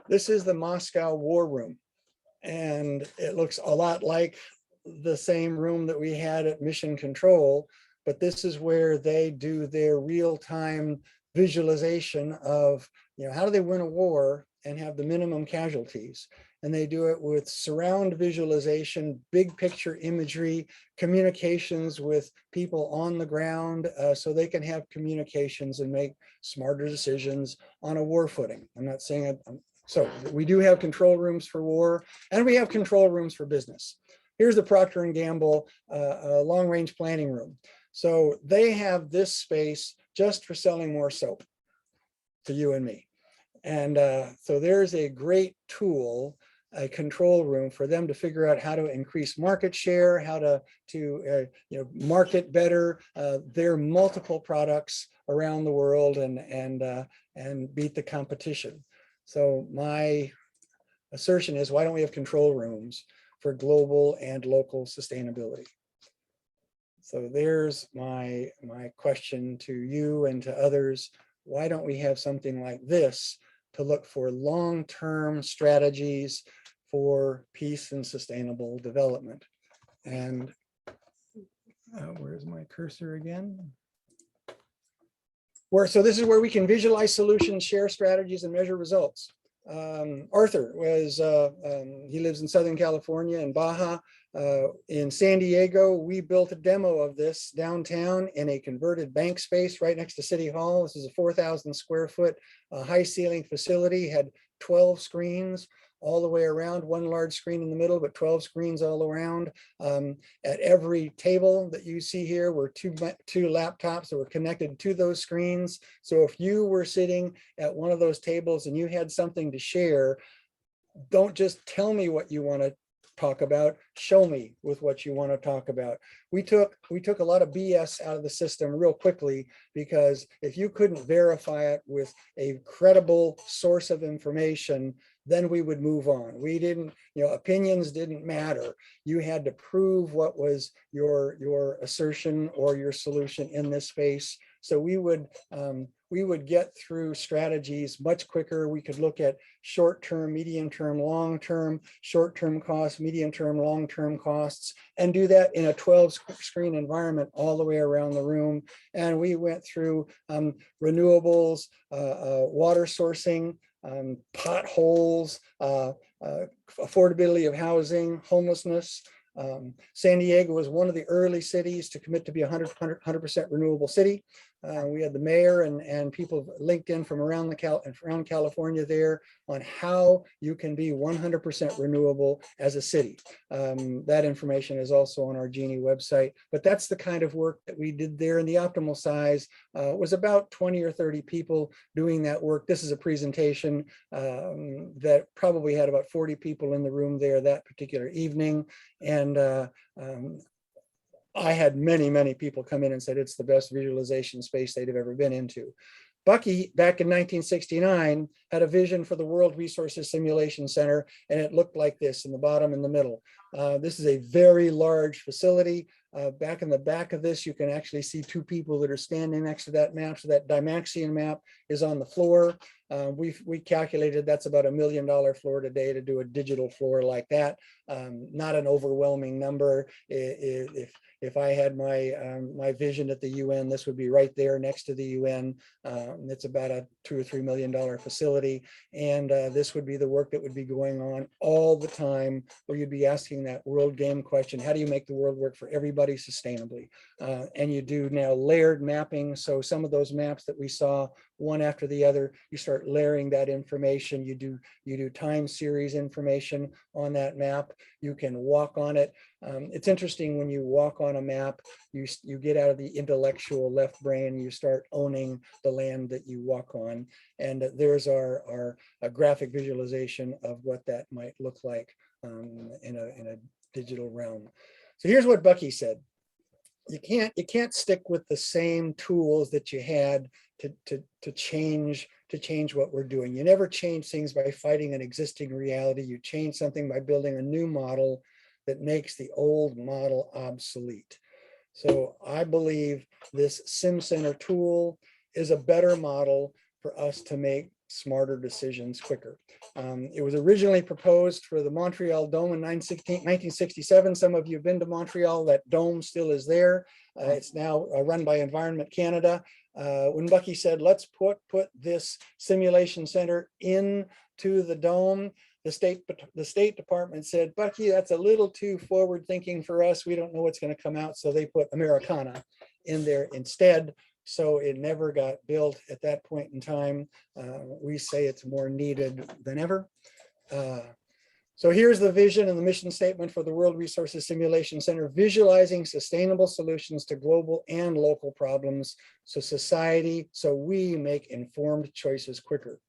This is the Moscow War Room, and it looks a lot like the same room that we had at Mission Control, but this is where they do their real-time visualization of, how do they win a war and have the minimum casualties? And they do it with surround visualization, big picture imagery, communications with people on the ground, so they can have communications and make smarter decisions on a war footing. I'm not saying it. So we do have control rooms for war, and we have control rooms for business. Here's the Procter & Gamble long-range planning room. So they have this space just for selling more soap to you and me. And so there's a great tool, a control room for them to figure out how to increase market share, how to market better their multiple products around the world and beat the competition. So my assertion is, why don't we have control rooms for global and local sustainability? So there's my question to you and to others. Why don't we have something like this to look for long-term strategies for peace and sustainable development? And where's my cursor again? So this is where we can visualize solutions, share strategies, and measure results. Arthur he lives in Southern California in Baja. In San Diego, we built a demo of this downtown in a converted bank space right next to City Hall. This is a 4,000 square foot high ceiling facility, had 12 screens all the way around, one large screen in the middle, but 12 screens all around. At every table that you see here were two laptops that were connected to those screens. So if you were sitting at one of those tables and you had something to share, don't just tell me what you want to talk about, show me with what you want to talk about. We took a lot of BS out of the system real quickly, because if you couldn't verify it with a credible source of information, then we would move on. We didn't, opinions didn't matter. You had to prove what was your assertion or your solution in this space. So we would get through strategies much quicker. We could look at short-term, medium-term, long-term, short-term costs, medium-term, long-term costs, and do that in a 12-screen environment all the way around the room. And we went through renewables, water sourcing, potholes, affordability of housing, homelessness. San Diego was one of the early cities to commit to be 100% renewable city. We had the mayor and people linked in from around California there on how you can be 100% renewable as a city. That information is also on our Genie website, but that's the kind of work that we did there. And the optimal size was about 20 or 30 people doing that work. This is a presentation that probably had about 40 people in the room there that particular evening. And I had many people come in and said it's the best visualization space they'd have ever been into. Bucky, back in 1969, had a vision for the World Resources Simulation Center, and it looked like this in the bottom and the middle. This is a very large facility. Back in the back of this, you can actually see two people that are standing next to that map. So that Dymaxion map is on the floor. We calculated that's about $1 million floor today to do a digital floor like that. Not an overwhelming number. If I had my vision at the UN, this would be right there next to the UN. It's about a $2 or $3 million facility. And this would be the work that would be going on all the time, where you'd be asking that world game question: how do you make the world work for everybody sustainably? And you do now layered mapping. So some of those maps that we saw, one after the other, you start layering that information. You do time series information on that map. You can walk on it. It's interesting when you walk on a map, you get out of the intellectual left brain, you start owning the land that you walk on. And there's our graphic visualization of what that might look like in a digital realm. So here's what Bucky said: you can't stick with the same tools that you had to change what we're doing. You never change things by fighting an existing reality. You change something by building a new model that makes the old model obsolete. So I believe this SimCenter tool is a better model for us to make smarter decisions quicker. It was originally proposed for the Montreal Dome in 1967. Some of you have been to Montreal. That dome still is there. It's now run by Environment Canada. When Bucky said, let's put this simulation center into the dome, the State Department said, Bucky, that's a little too forward thinking for us. We don't know what's going to come out. So they put Americana in there instead. So it never got built at that point in time. We say it's more needed than ever. So here's the vision and the mission statement for the World Resources Simulation Center: visualizing sustainable solutions to global and local problems, so we make informed choices quicker.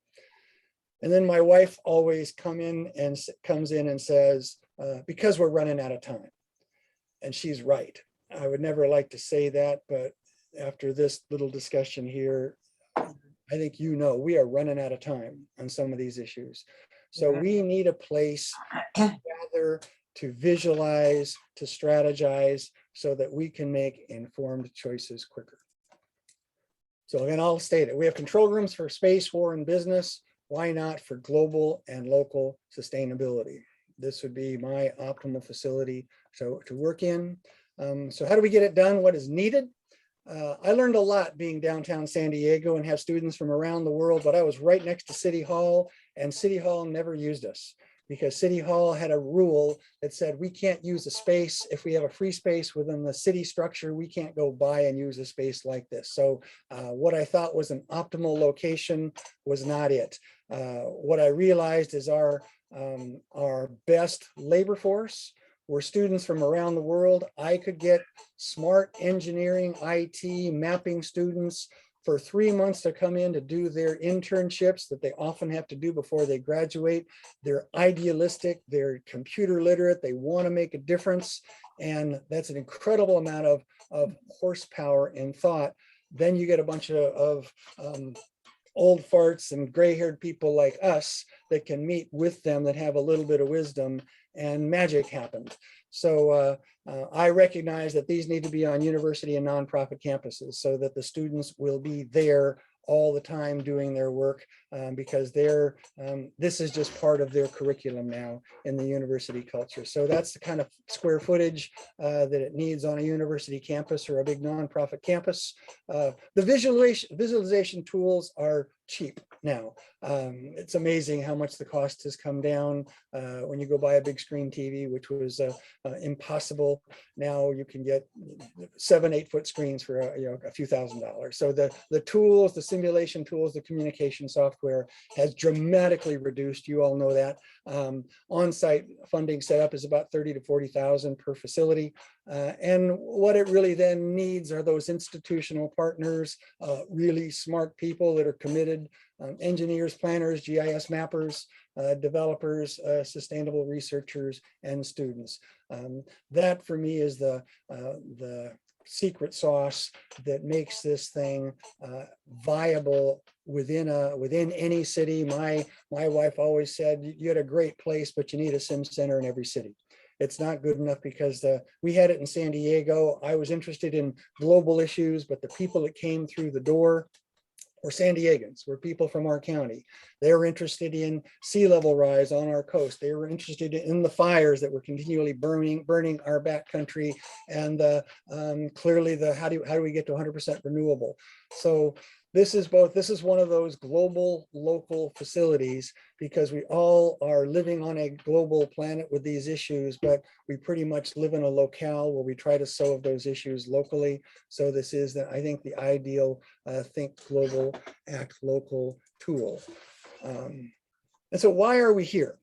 And then my wife always comes in and says, because we're running out of time. And she's right. I would never like to say that, but after this little discussion here, I think we are running out of time on some of these issues. So we need a place to gather, to visualize, to strategize, so that we can make informed choices quicker. So again, I'll state it. We have control rooms for space, war, and business. Why not for global and local sustainability? This would be my optimal facility to work in. So how do we get it done? What is needed? I learned a lot being downtown San Diego and have students from around the world, but I was right next to City Hall, and City Hall never used us, because City Hall had a rule that said we can't use a space. If we have a free space within the city structure, we can't go buy and use a space like this. So what I thought was an optimal location was not it. What I realized is our best labor force were students from around the world. I could get smart engineering, IT, mapping students for 3 months to come in to do their internships that they often have to do before they graduate. They're idealistic, they're computer literate, they want to make a difference. And that's an incredible amount of horsepower and thought. Then you get a bunch of old farts and gray-haired people like us that can meet with them, that have a little bit of wisdom, and magic happened. So I recognize that these need to be on university and nonprofit campuses so that the students will be there all the time doing their work, because this is just part of their curriculum now in the university culture. So that's the kind of square footage that it needs on a university campus or a big nonprofit campus. The visualization tools are cheap now. It's amazing how much the cost has come down when you go buy a big screen TV, which was impossible. Now you can get 7-8 foot screens for a few $1,000s. So the tools, the simulation tools, the communication software has dramatically reduced. You all know that. On-site funding setup is about 30 to 40,000 per facility. And what it really then needs are those institutional partners, really smart people that are committed, engineers, planners, GIS mappers, developers, sustainable researchers, and students. That for me is the secret sauce that makes this thing viable within any city. My wife always said, you had a great place, but you need a sim center in every city. It's not good enough because we had it in San Diego. I was interested in global issues, but the people that came through the door were San Diegans, were people from our county. They were interested in sea level rise on our coast. They were interested in the fires that were continually burning our backcountry, and clearly how do we get to 100% renewable? So this is one of those global local facilities, because we all are living on a global planet with these issues, but we pretty much live in a locale where we try to solve those issues locally. So this is, I think, the ideal think global, act local tool. And so why are we here?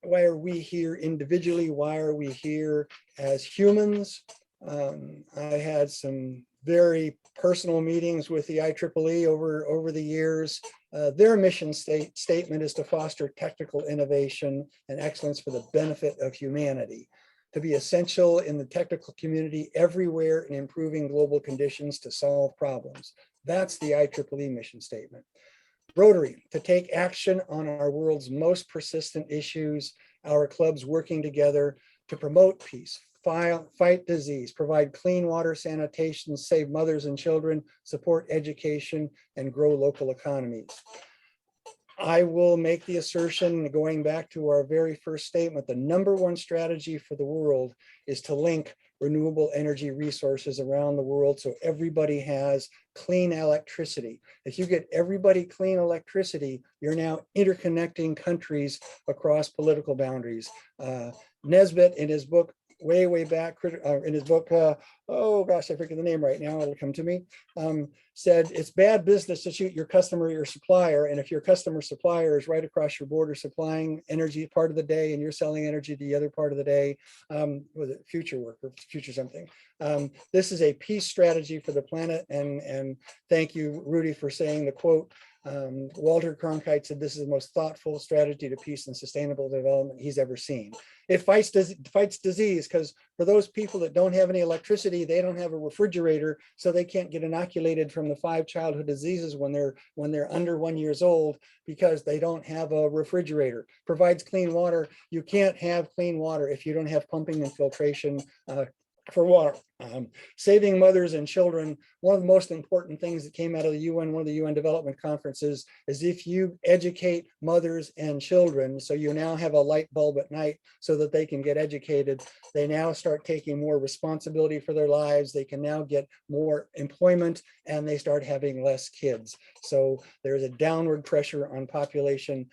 Why are we here individually? Why are we here as humans? I had some very personal meetings with the IEEE over the years. Their mission statement is to foster technical innovation and excellence for the benefit of humanity, to be essential in the technical community everywhere in improving global conditions to solve problems. That's the IEEE mission statement. Rotary, to take action on our world's most persistent issues, our clubs working together to promote peace, fight disease, provide clean water, sanitation, save mothers and children, support education, and grow local economies. I will make the assertion, going back to our very first statement, the #1 strategy for the world is to link renewable energy resources around the world so everybody has clean electricity. If you get everybody clean electricity, you're now interconnecting countries across political boundaries. Nesbitt, in his book, way back, in his book, oh gosh, I forget the name right now, it'll come to me, said it's bad business to shoot your customer or your supplier, and if your customer supplier is right across your border supplying energy part of the day and you're selling energy the other part of the day, was it future work or future something? This is a peace strategy for the planet, and thank you, Rudy, for saying the quote. Walter Cronkite said this is the most thoughtful strategy to peace and sustainable development he's ever seen. It fights disease, because for those people that don't have any electricity, they don't have a refrigerator, so they can't get inoculated from the 5 childhood diseases when they're under 1 year old, because they don't have a refrigerator. Provides clean water. You can't have clean water if you don't have pumping and filtration for water. Saving mothers and children. One of the most important things that came out of the UN, one of the UN development conferences, is if you educate mothers and children, so you now have a light bulb at night so that they can get educated, they now start taking more responsibility for their lives, they can now get more employment, and they start having less kids. So there's a downward pressure on population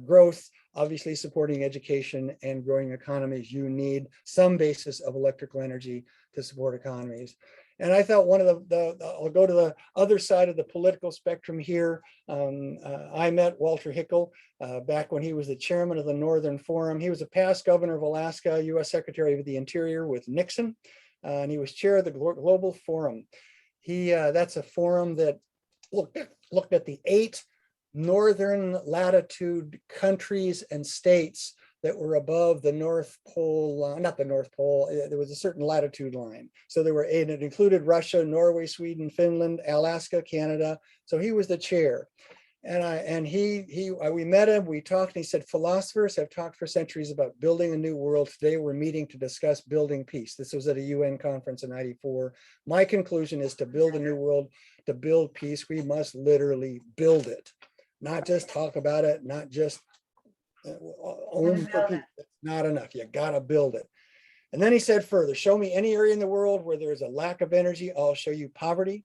growth. Obviously, supporting education and growing economies, you need some basis of electrical energy to support economies. And I thought one of I'll go to the other side of the political spectrum here. I met Walter Hickel back when he was the chairman of the Northern Forum. He was a past governor of Alaska, US Secretary of the Interior with Nixon, and he was chair of the Global Forum. That's a forum that looked at the 8 northern latitude countries and states that were above the North Pole, not the North Pole, there was a certain latitude line. So there were 8, it included Russia, Norway, Sweden, Finland, Alaska, Canada. So he was the chair. And we met him, we talked, and he said, philosophers have talked for centuries about building a new world. Today we're meeting to discuss building peace. This was at a UN conference in '94. My conclusion is to build a new world, to build peace, we must literally build it. Not just talk about it, not just own for peace. That's not enough. You gotta build it. And then he said further, show me any area in the world where there's a lack of energy, I'll show you poverty.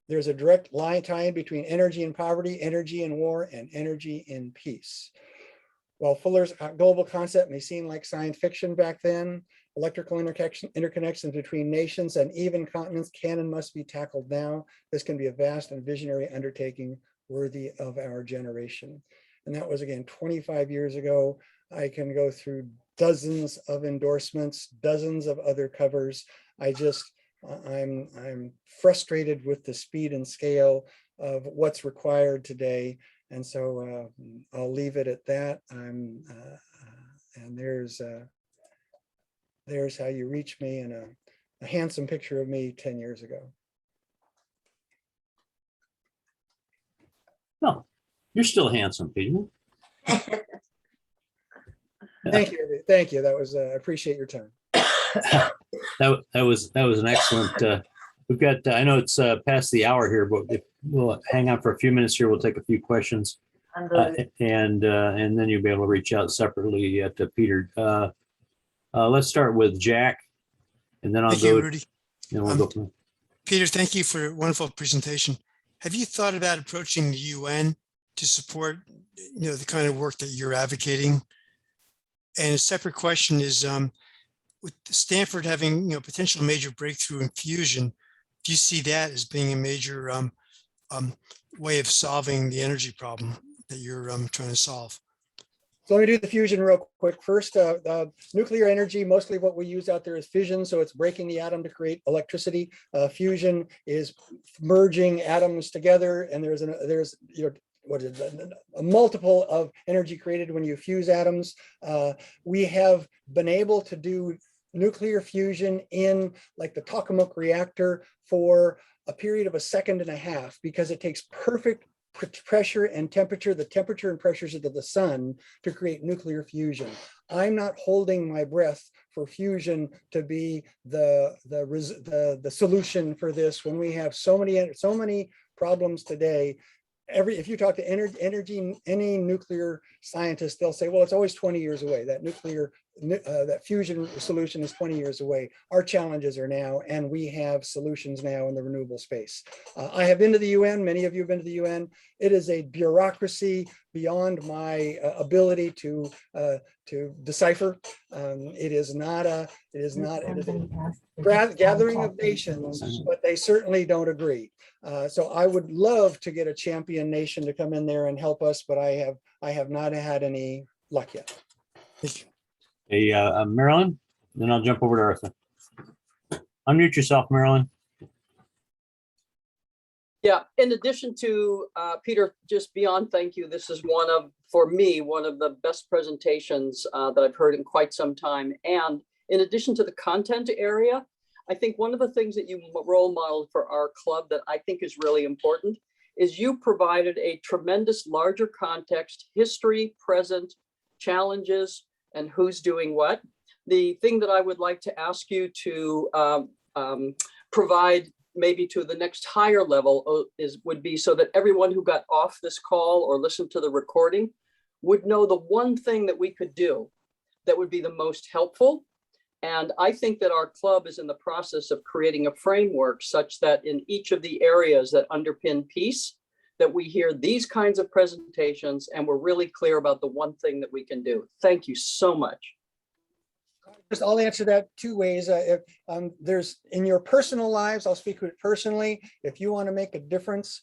There's a direct line tie-in between energy and poverty, energy and war, and energy in peace. While Fuller's global concept may seem like science fiction back then, electrical interconnections between nations and even continents can and must be tackled now. This can be a vast and visionary undertaking worthy of our generation. And that was, again, 25 years ago. I can go through dozens of endorsements, dozens of other covers. I'm frustrated with the speed and scale of what's required today. And so I'll leave it at that. And there's how you reach me, and handsome picture of me 10 years ago. No, you're still handsome, Peter. Thank you. Thank you. That was, I appreciate your time. That was an excellent. We've got. I know it's past the hour here, but if we'll hang out for a few minutes here. We'll take a few questions, and then you'll be able to reach out separately to Peter. Let's start with Jack, and then I'll Thank go. you, Rudy. And we'll go from Peter, thank you for a wonderful presentation. Have you thought about approaching the UN to support, the kind of work that you're advocating? And a separate question is, with Stanford having, potential major breakthrough in fusion, do you see that as being a major way of solving the energy problem that you're trying to solve? So let me do the fusion real quick. First, nuclear energy, mostly what we use out there is fission. So it's breaking the atom to create electricity. Fusion is merging atoms together. And there's what is it, a multiple of energy created when you fuse atoms. We have been able to do nuclear fusion in like the Tokamak reactor for a period of 1.5 seconds because it takes perfect pressure and temperature, the temperature and pressures of the sun to create nuclear fusion. I'm not holding my breath for fusion to be the solution for this when we have so many problems today. If you talk to any nuclear scientist, they'll say, well, it's always 20 years away. That fusion solution is 20 years away. Our challenges are now, and we have solutions now in the renewable space. I have been to the UN. Many of you have been to the UN. It is a bureaucracy beyond my ability to decipher. It is a gathering of nations, but they certainly don't agree. So I would love to get a champion nation to come in there and help us, but I have not had any luck yet. Hey, Marilyn, then I'll jump over to Arthur. Unmute yourself, Marilyn. Yeah, in addition to Peter, just beyond thank you, this is for me, one of the best presentations that I've heard in quite some time. And in addition to the content area, I think one of the things that you role modeled for our club that I think is really important is you provided a tremendous larger context, history, present, challenges, and who's doing what. The thing that I would like to ask you to provide maybe to the next higher level would be so that everyone who got off this call or listened to the recording would know the one thing that we could do that would be the most helpful. And I think that our club is in the process of creating a framework such that in each of the areas that underpin peace, that we hear these kinds of presentations and we're really clear about the one thing that we can do. Thank you so much. I'll answer that two ways. There's in your personal lives, I'll speak with it personally. If you want to make a difference,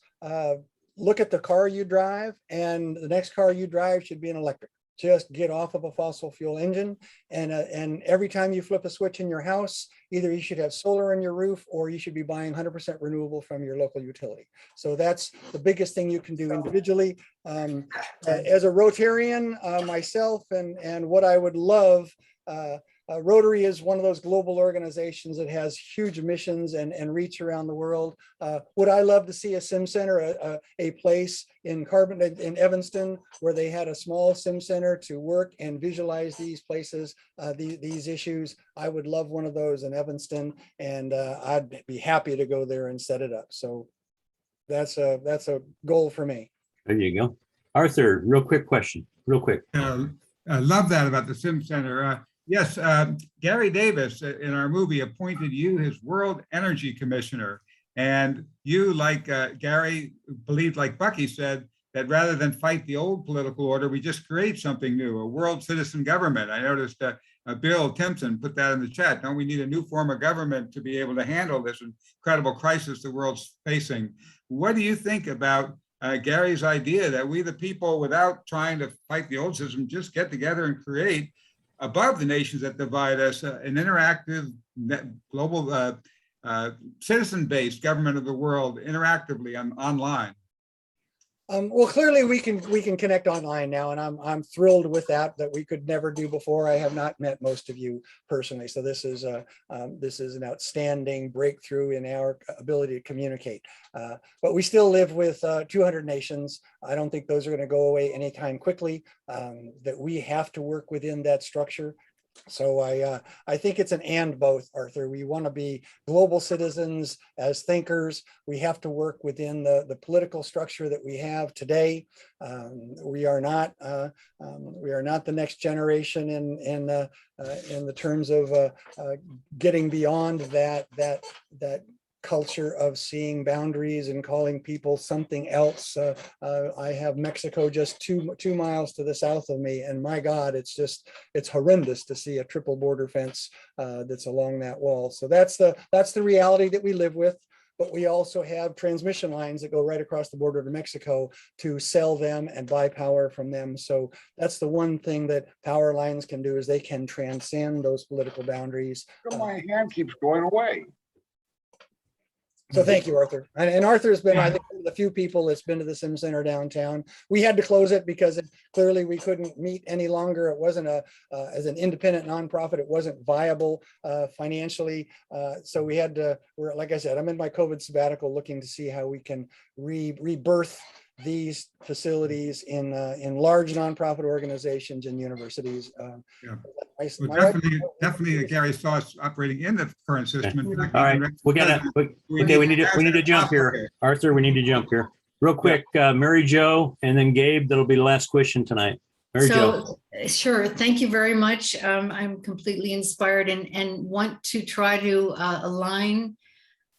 look at the car you drive, and the next car you drive should be an electric. Just get off of a fossil fuel engine. And every time you flip a switch in your house, either you should have solar on your roof or you should be buying 100% renewable from your local utility. So that's the biggest thing you can do individually. As a Rotarian myself, and what I would love, Rotary is one of those global organizations that has huge missions and reach around the world. Would I love to see a sim center, a place in Evanston where they had a small sim center to work and visualize these places, these issues? I would love one of those in Evanston, and I'd be happy to go there and set it up. So that's a goal for me. There you go. Arthur, real quick question, real quick. I love that about the sim center. Yes, Gary Davis in our movie appointed you his World Energy Commissioner. And you, like Gary, believed, like Bucky said, that rather than fight the old political order, we just create something new, a world citizen government. I noticed Bill Timpson put that in the chat. Don't we need a new form of government to be able to handle this incredible crisis the world's facing? What do you think about Gary's idea that we, the people, without trying to fight the old system, just get together and create, above the nations that divide us, an interactive global citizen-based government of the world interactively online? Well, clearly we can connect online now, and I'm thrilled with that we could never do before. I have not met most of you personally, so this is an outstanding breakthrough in our ability to communicate. But we still live with 200 nations. I don't think those are going to go away anytime quickly. That we have to work within that structure. So I think it's an and both, Arthur. We want to be global citizens as thinkers. We have to work within the political structure that we have today. We are not the next generation in the terms of getting beyond that culture of seeing boundaries and calling people something else. I have Mexico just two miles to the south of me, and my God, it's horrendous to see a triple border fence that's along that wall. So that's the reality that we live with. But we also have transmission lines that go right across the border to Mexico to sell them and buy power from them. So that's the one thing that power lines can do, is they can transcend those political boundaries. My hand keeps going away. So thank you, Arthur. And Arthur's been, I think, one of the few people that's been to the Sim Center downtown. We had to close it because clearly we couldn't meet any longer. It wasn't as an independent nonprofit, it wasn't viable financially. So we had to, like I said, I'm in my COVID sabbatical looking to see how we can rebirth these facilities in large nonprofit organizations and universities. Yeah. Well, definitely, Gary saw us operating in the current system. In fact, all right, we need to jump here, Arthur. We need to jump here real quick. Mary Jo, and then Gabe. That'll be the last question tonight. Mary Jo. Sure. Thank you very much. I'm completely inspired and want to try to align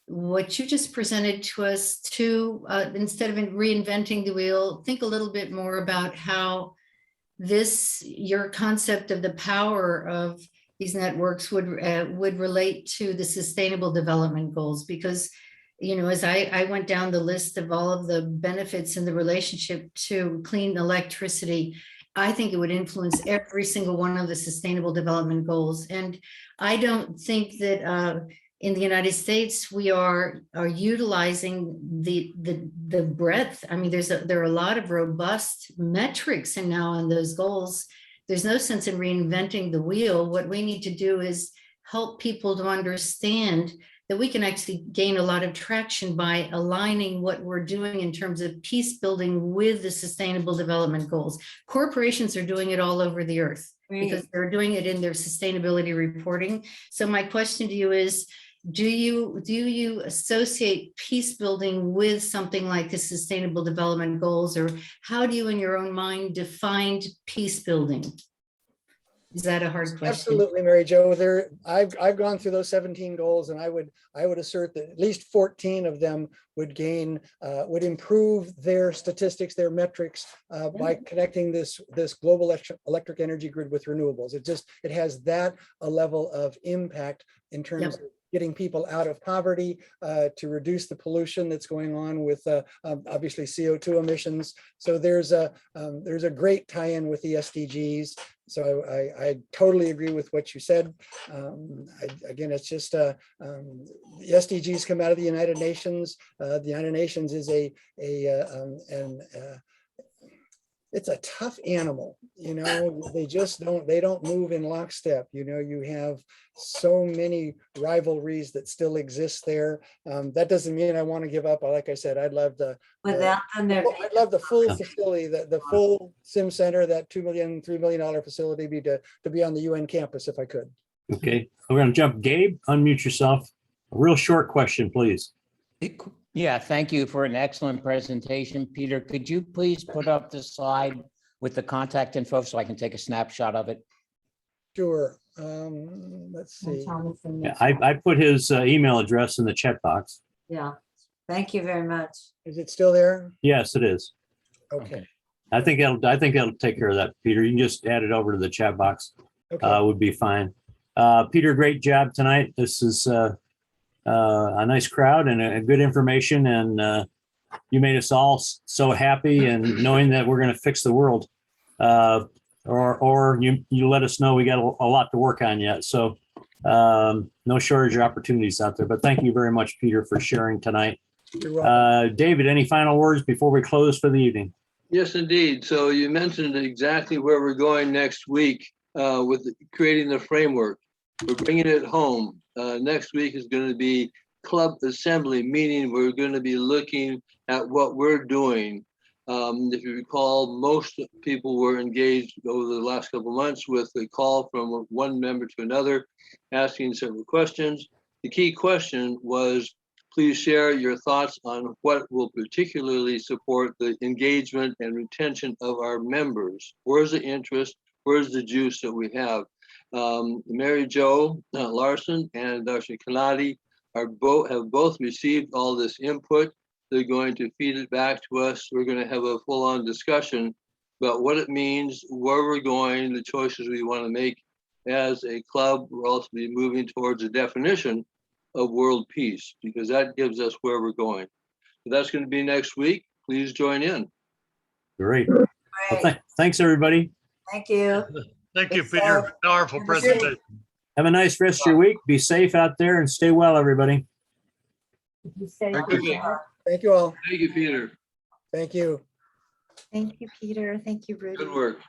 what you just presented to us to, instead of reinventing the wheel, think a little bit more about how your concept of the power of these networks would relate to the Sustainable Development Goals. Because, as I went down the list of all of the benefits in the relationship to clean electricity, I think it would influence every single one of the Sustainable Development Goals. And I don't think that in the United States, we are utilizing the breadth. I mean, there are a lot of robust metrics and now on those goals. There's no sense in reinventing the wheel. What we need to do is help people to understand that we can actually gain a lot of traction by aligning what we're doing in terms of peace building with the Sustainable Development Goals. Corporations are doing it all over the earth because they're doing it in their sustainability reporting. So my question to you is, do you associate peace building with something like the Sustainable Development Goals, or how do you in your own mind define peace building? Is that a hard question? Absolutely, Mary Jo. I've gone through those 17 goals, and I would assert that at least 14 of them would improve their statistics, their metrics by connecting this global electric energy grid with renewables. It has that a level of impact in terms of getting people out of poverty, to reduce the pollution that's going on with obviously CO2 emissions. So there's a great tie-in with the SDGs. So I totally agree with what you said. Again, it's just the SDGs come out of the United Nations. The United Nations is it's a tough animal, they don't move in lockstep. You have so many rivalries that still exist there. That doesn't mean I want to give up. Like I said, I'd love the full facility, the full Sim Center, that $3 million facility to be on the UN campus if I could. Okay, we're going to jump. Gabe, unmute yourself. A real short question, please. Yeah, thank you for an excellent presentation. Peter, could you please put up the slide with the contact info so I can take a snapshot of it? Sure. Let's see. Yeah, I put his email address in the chat box. Yeah, thank you very much. Is it still there? Yes, it is. Okay. I think that'll take care of that, Peter. You can just add it over to the chat box. Okay. Would be fine. Peter, great job tonight. This is a nice crowd and a good information, and you made us all so happy, and knowing that we're going to fix the world, or you let us know we got a lot to work on yet. So no shortage of opportunities out there. But thank you very much, Peter, for sharing tonight. You're welcome. David, any final words before we close for the evening? Yes, indeed. So you mentioned exactly where we're going next week with creating the framework. We're bringing it home. Next week is going to be club assembly, meaning we're going to be looking at what we're doing. If you recall, most people were engaged over the last couple of months with a call from one member to another, asking several questions. The key question was, please share your thoughts on what will particularly support the engagement and retention of our members. Where's the interest? Where's the juice that we have? Mary Jo Larson and Dr. Kanadi have both received all this input. They're going to feed it back to us. We're going to have a full-on discussion about what it means, where we're going, the choices we want to make as a club. We'll also be moving towards a definition of world peace, because that gives us where we're going. So that's going to be next week. Please join in. Great. Well, thanks, everybody. Thank you. Thank you, Peter. Powerful presentation. Have a nice rest of your week. Be safe out there and stay well, everybody. Thank you. Thank you all. Thank you, Peter. Thank you. Thank you, Peter. Thank you, Rudy. Good work.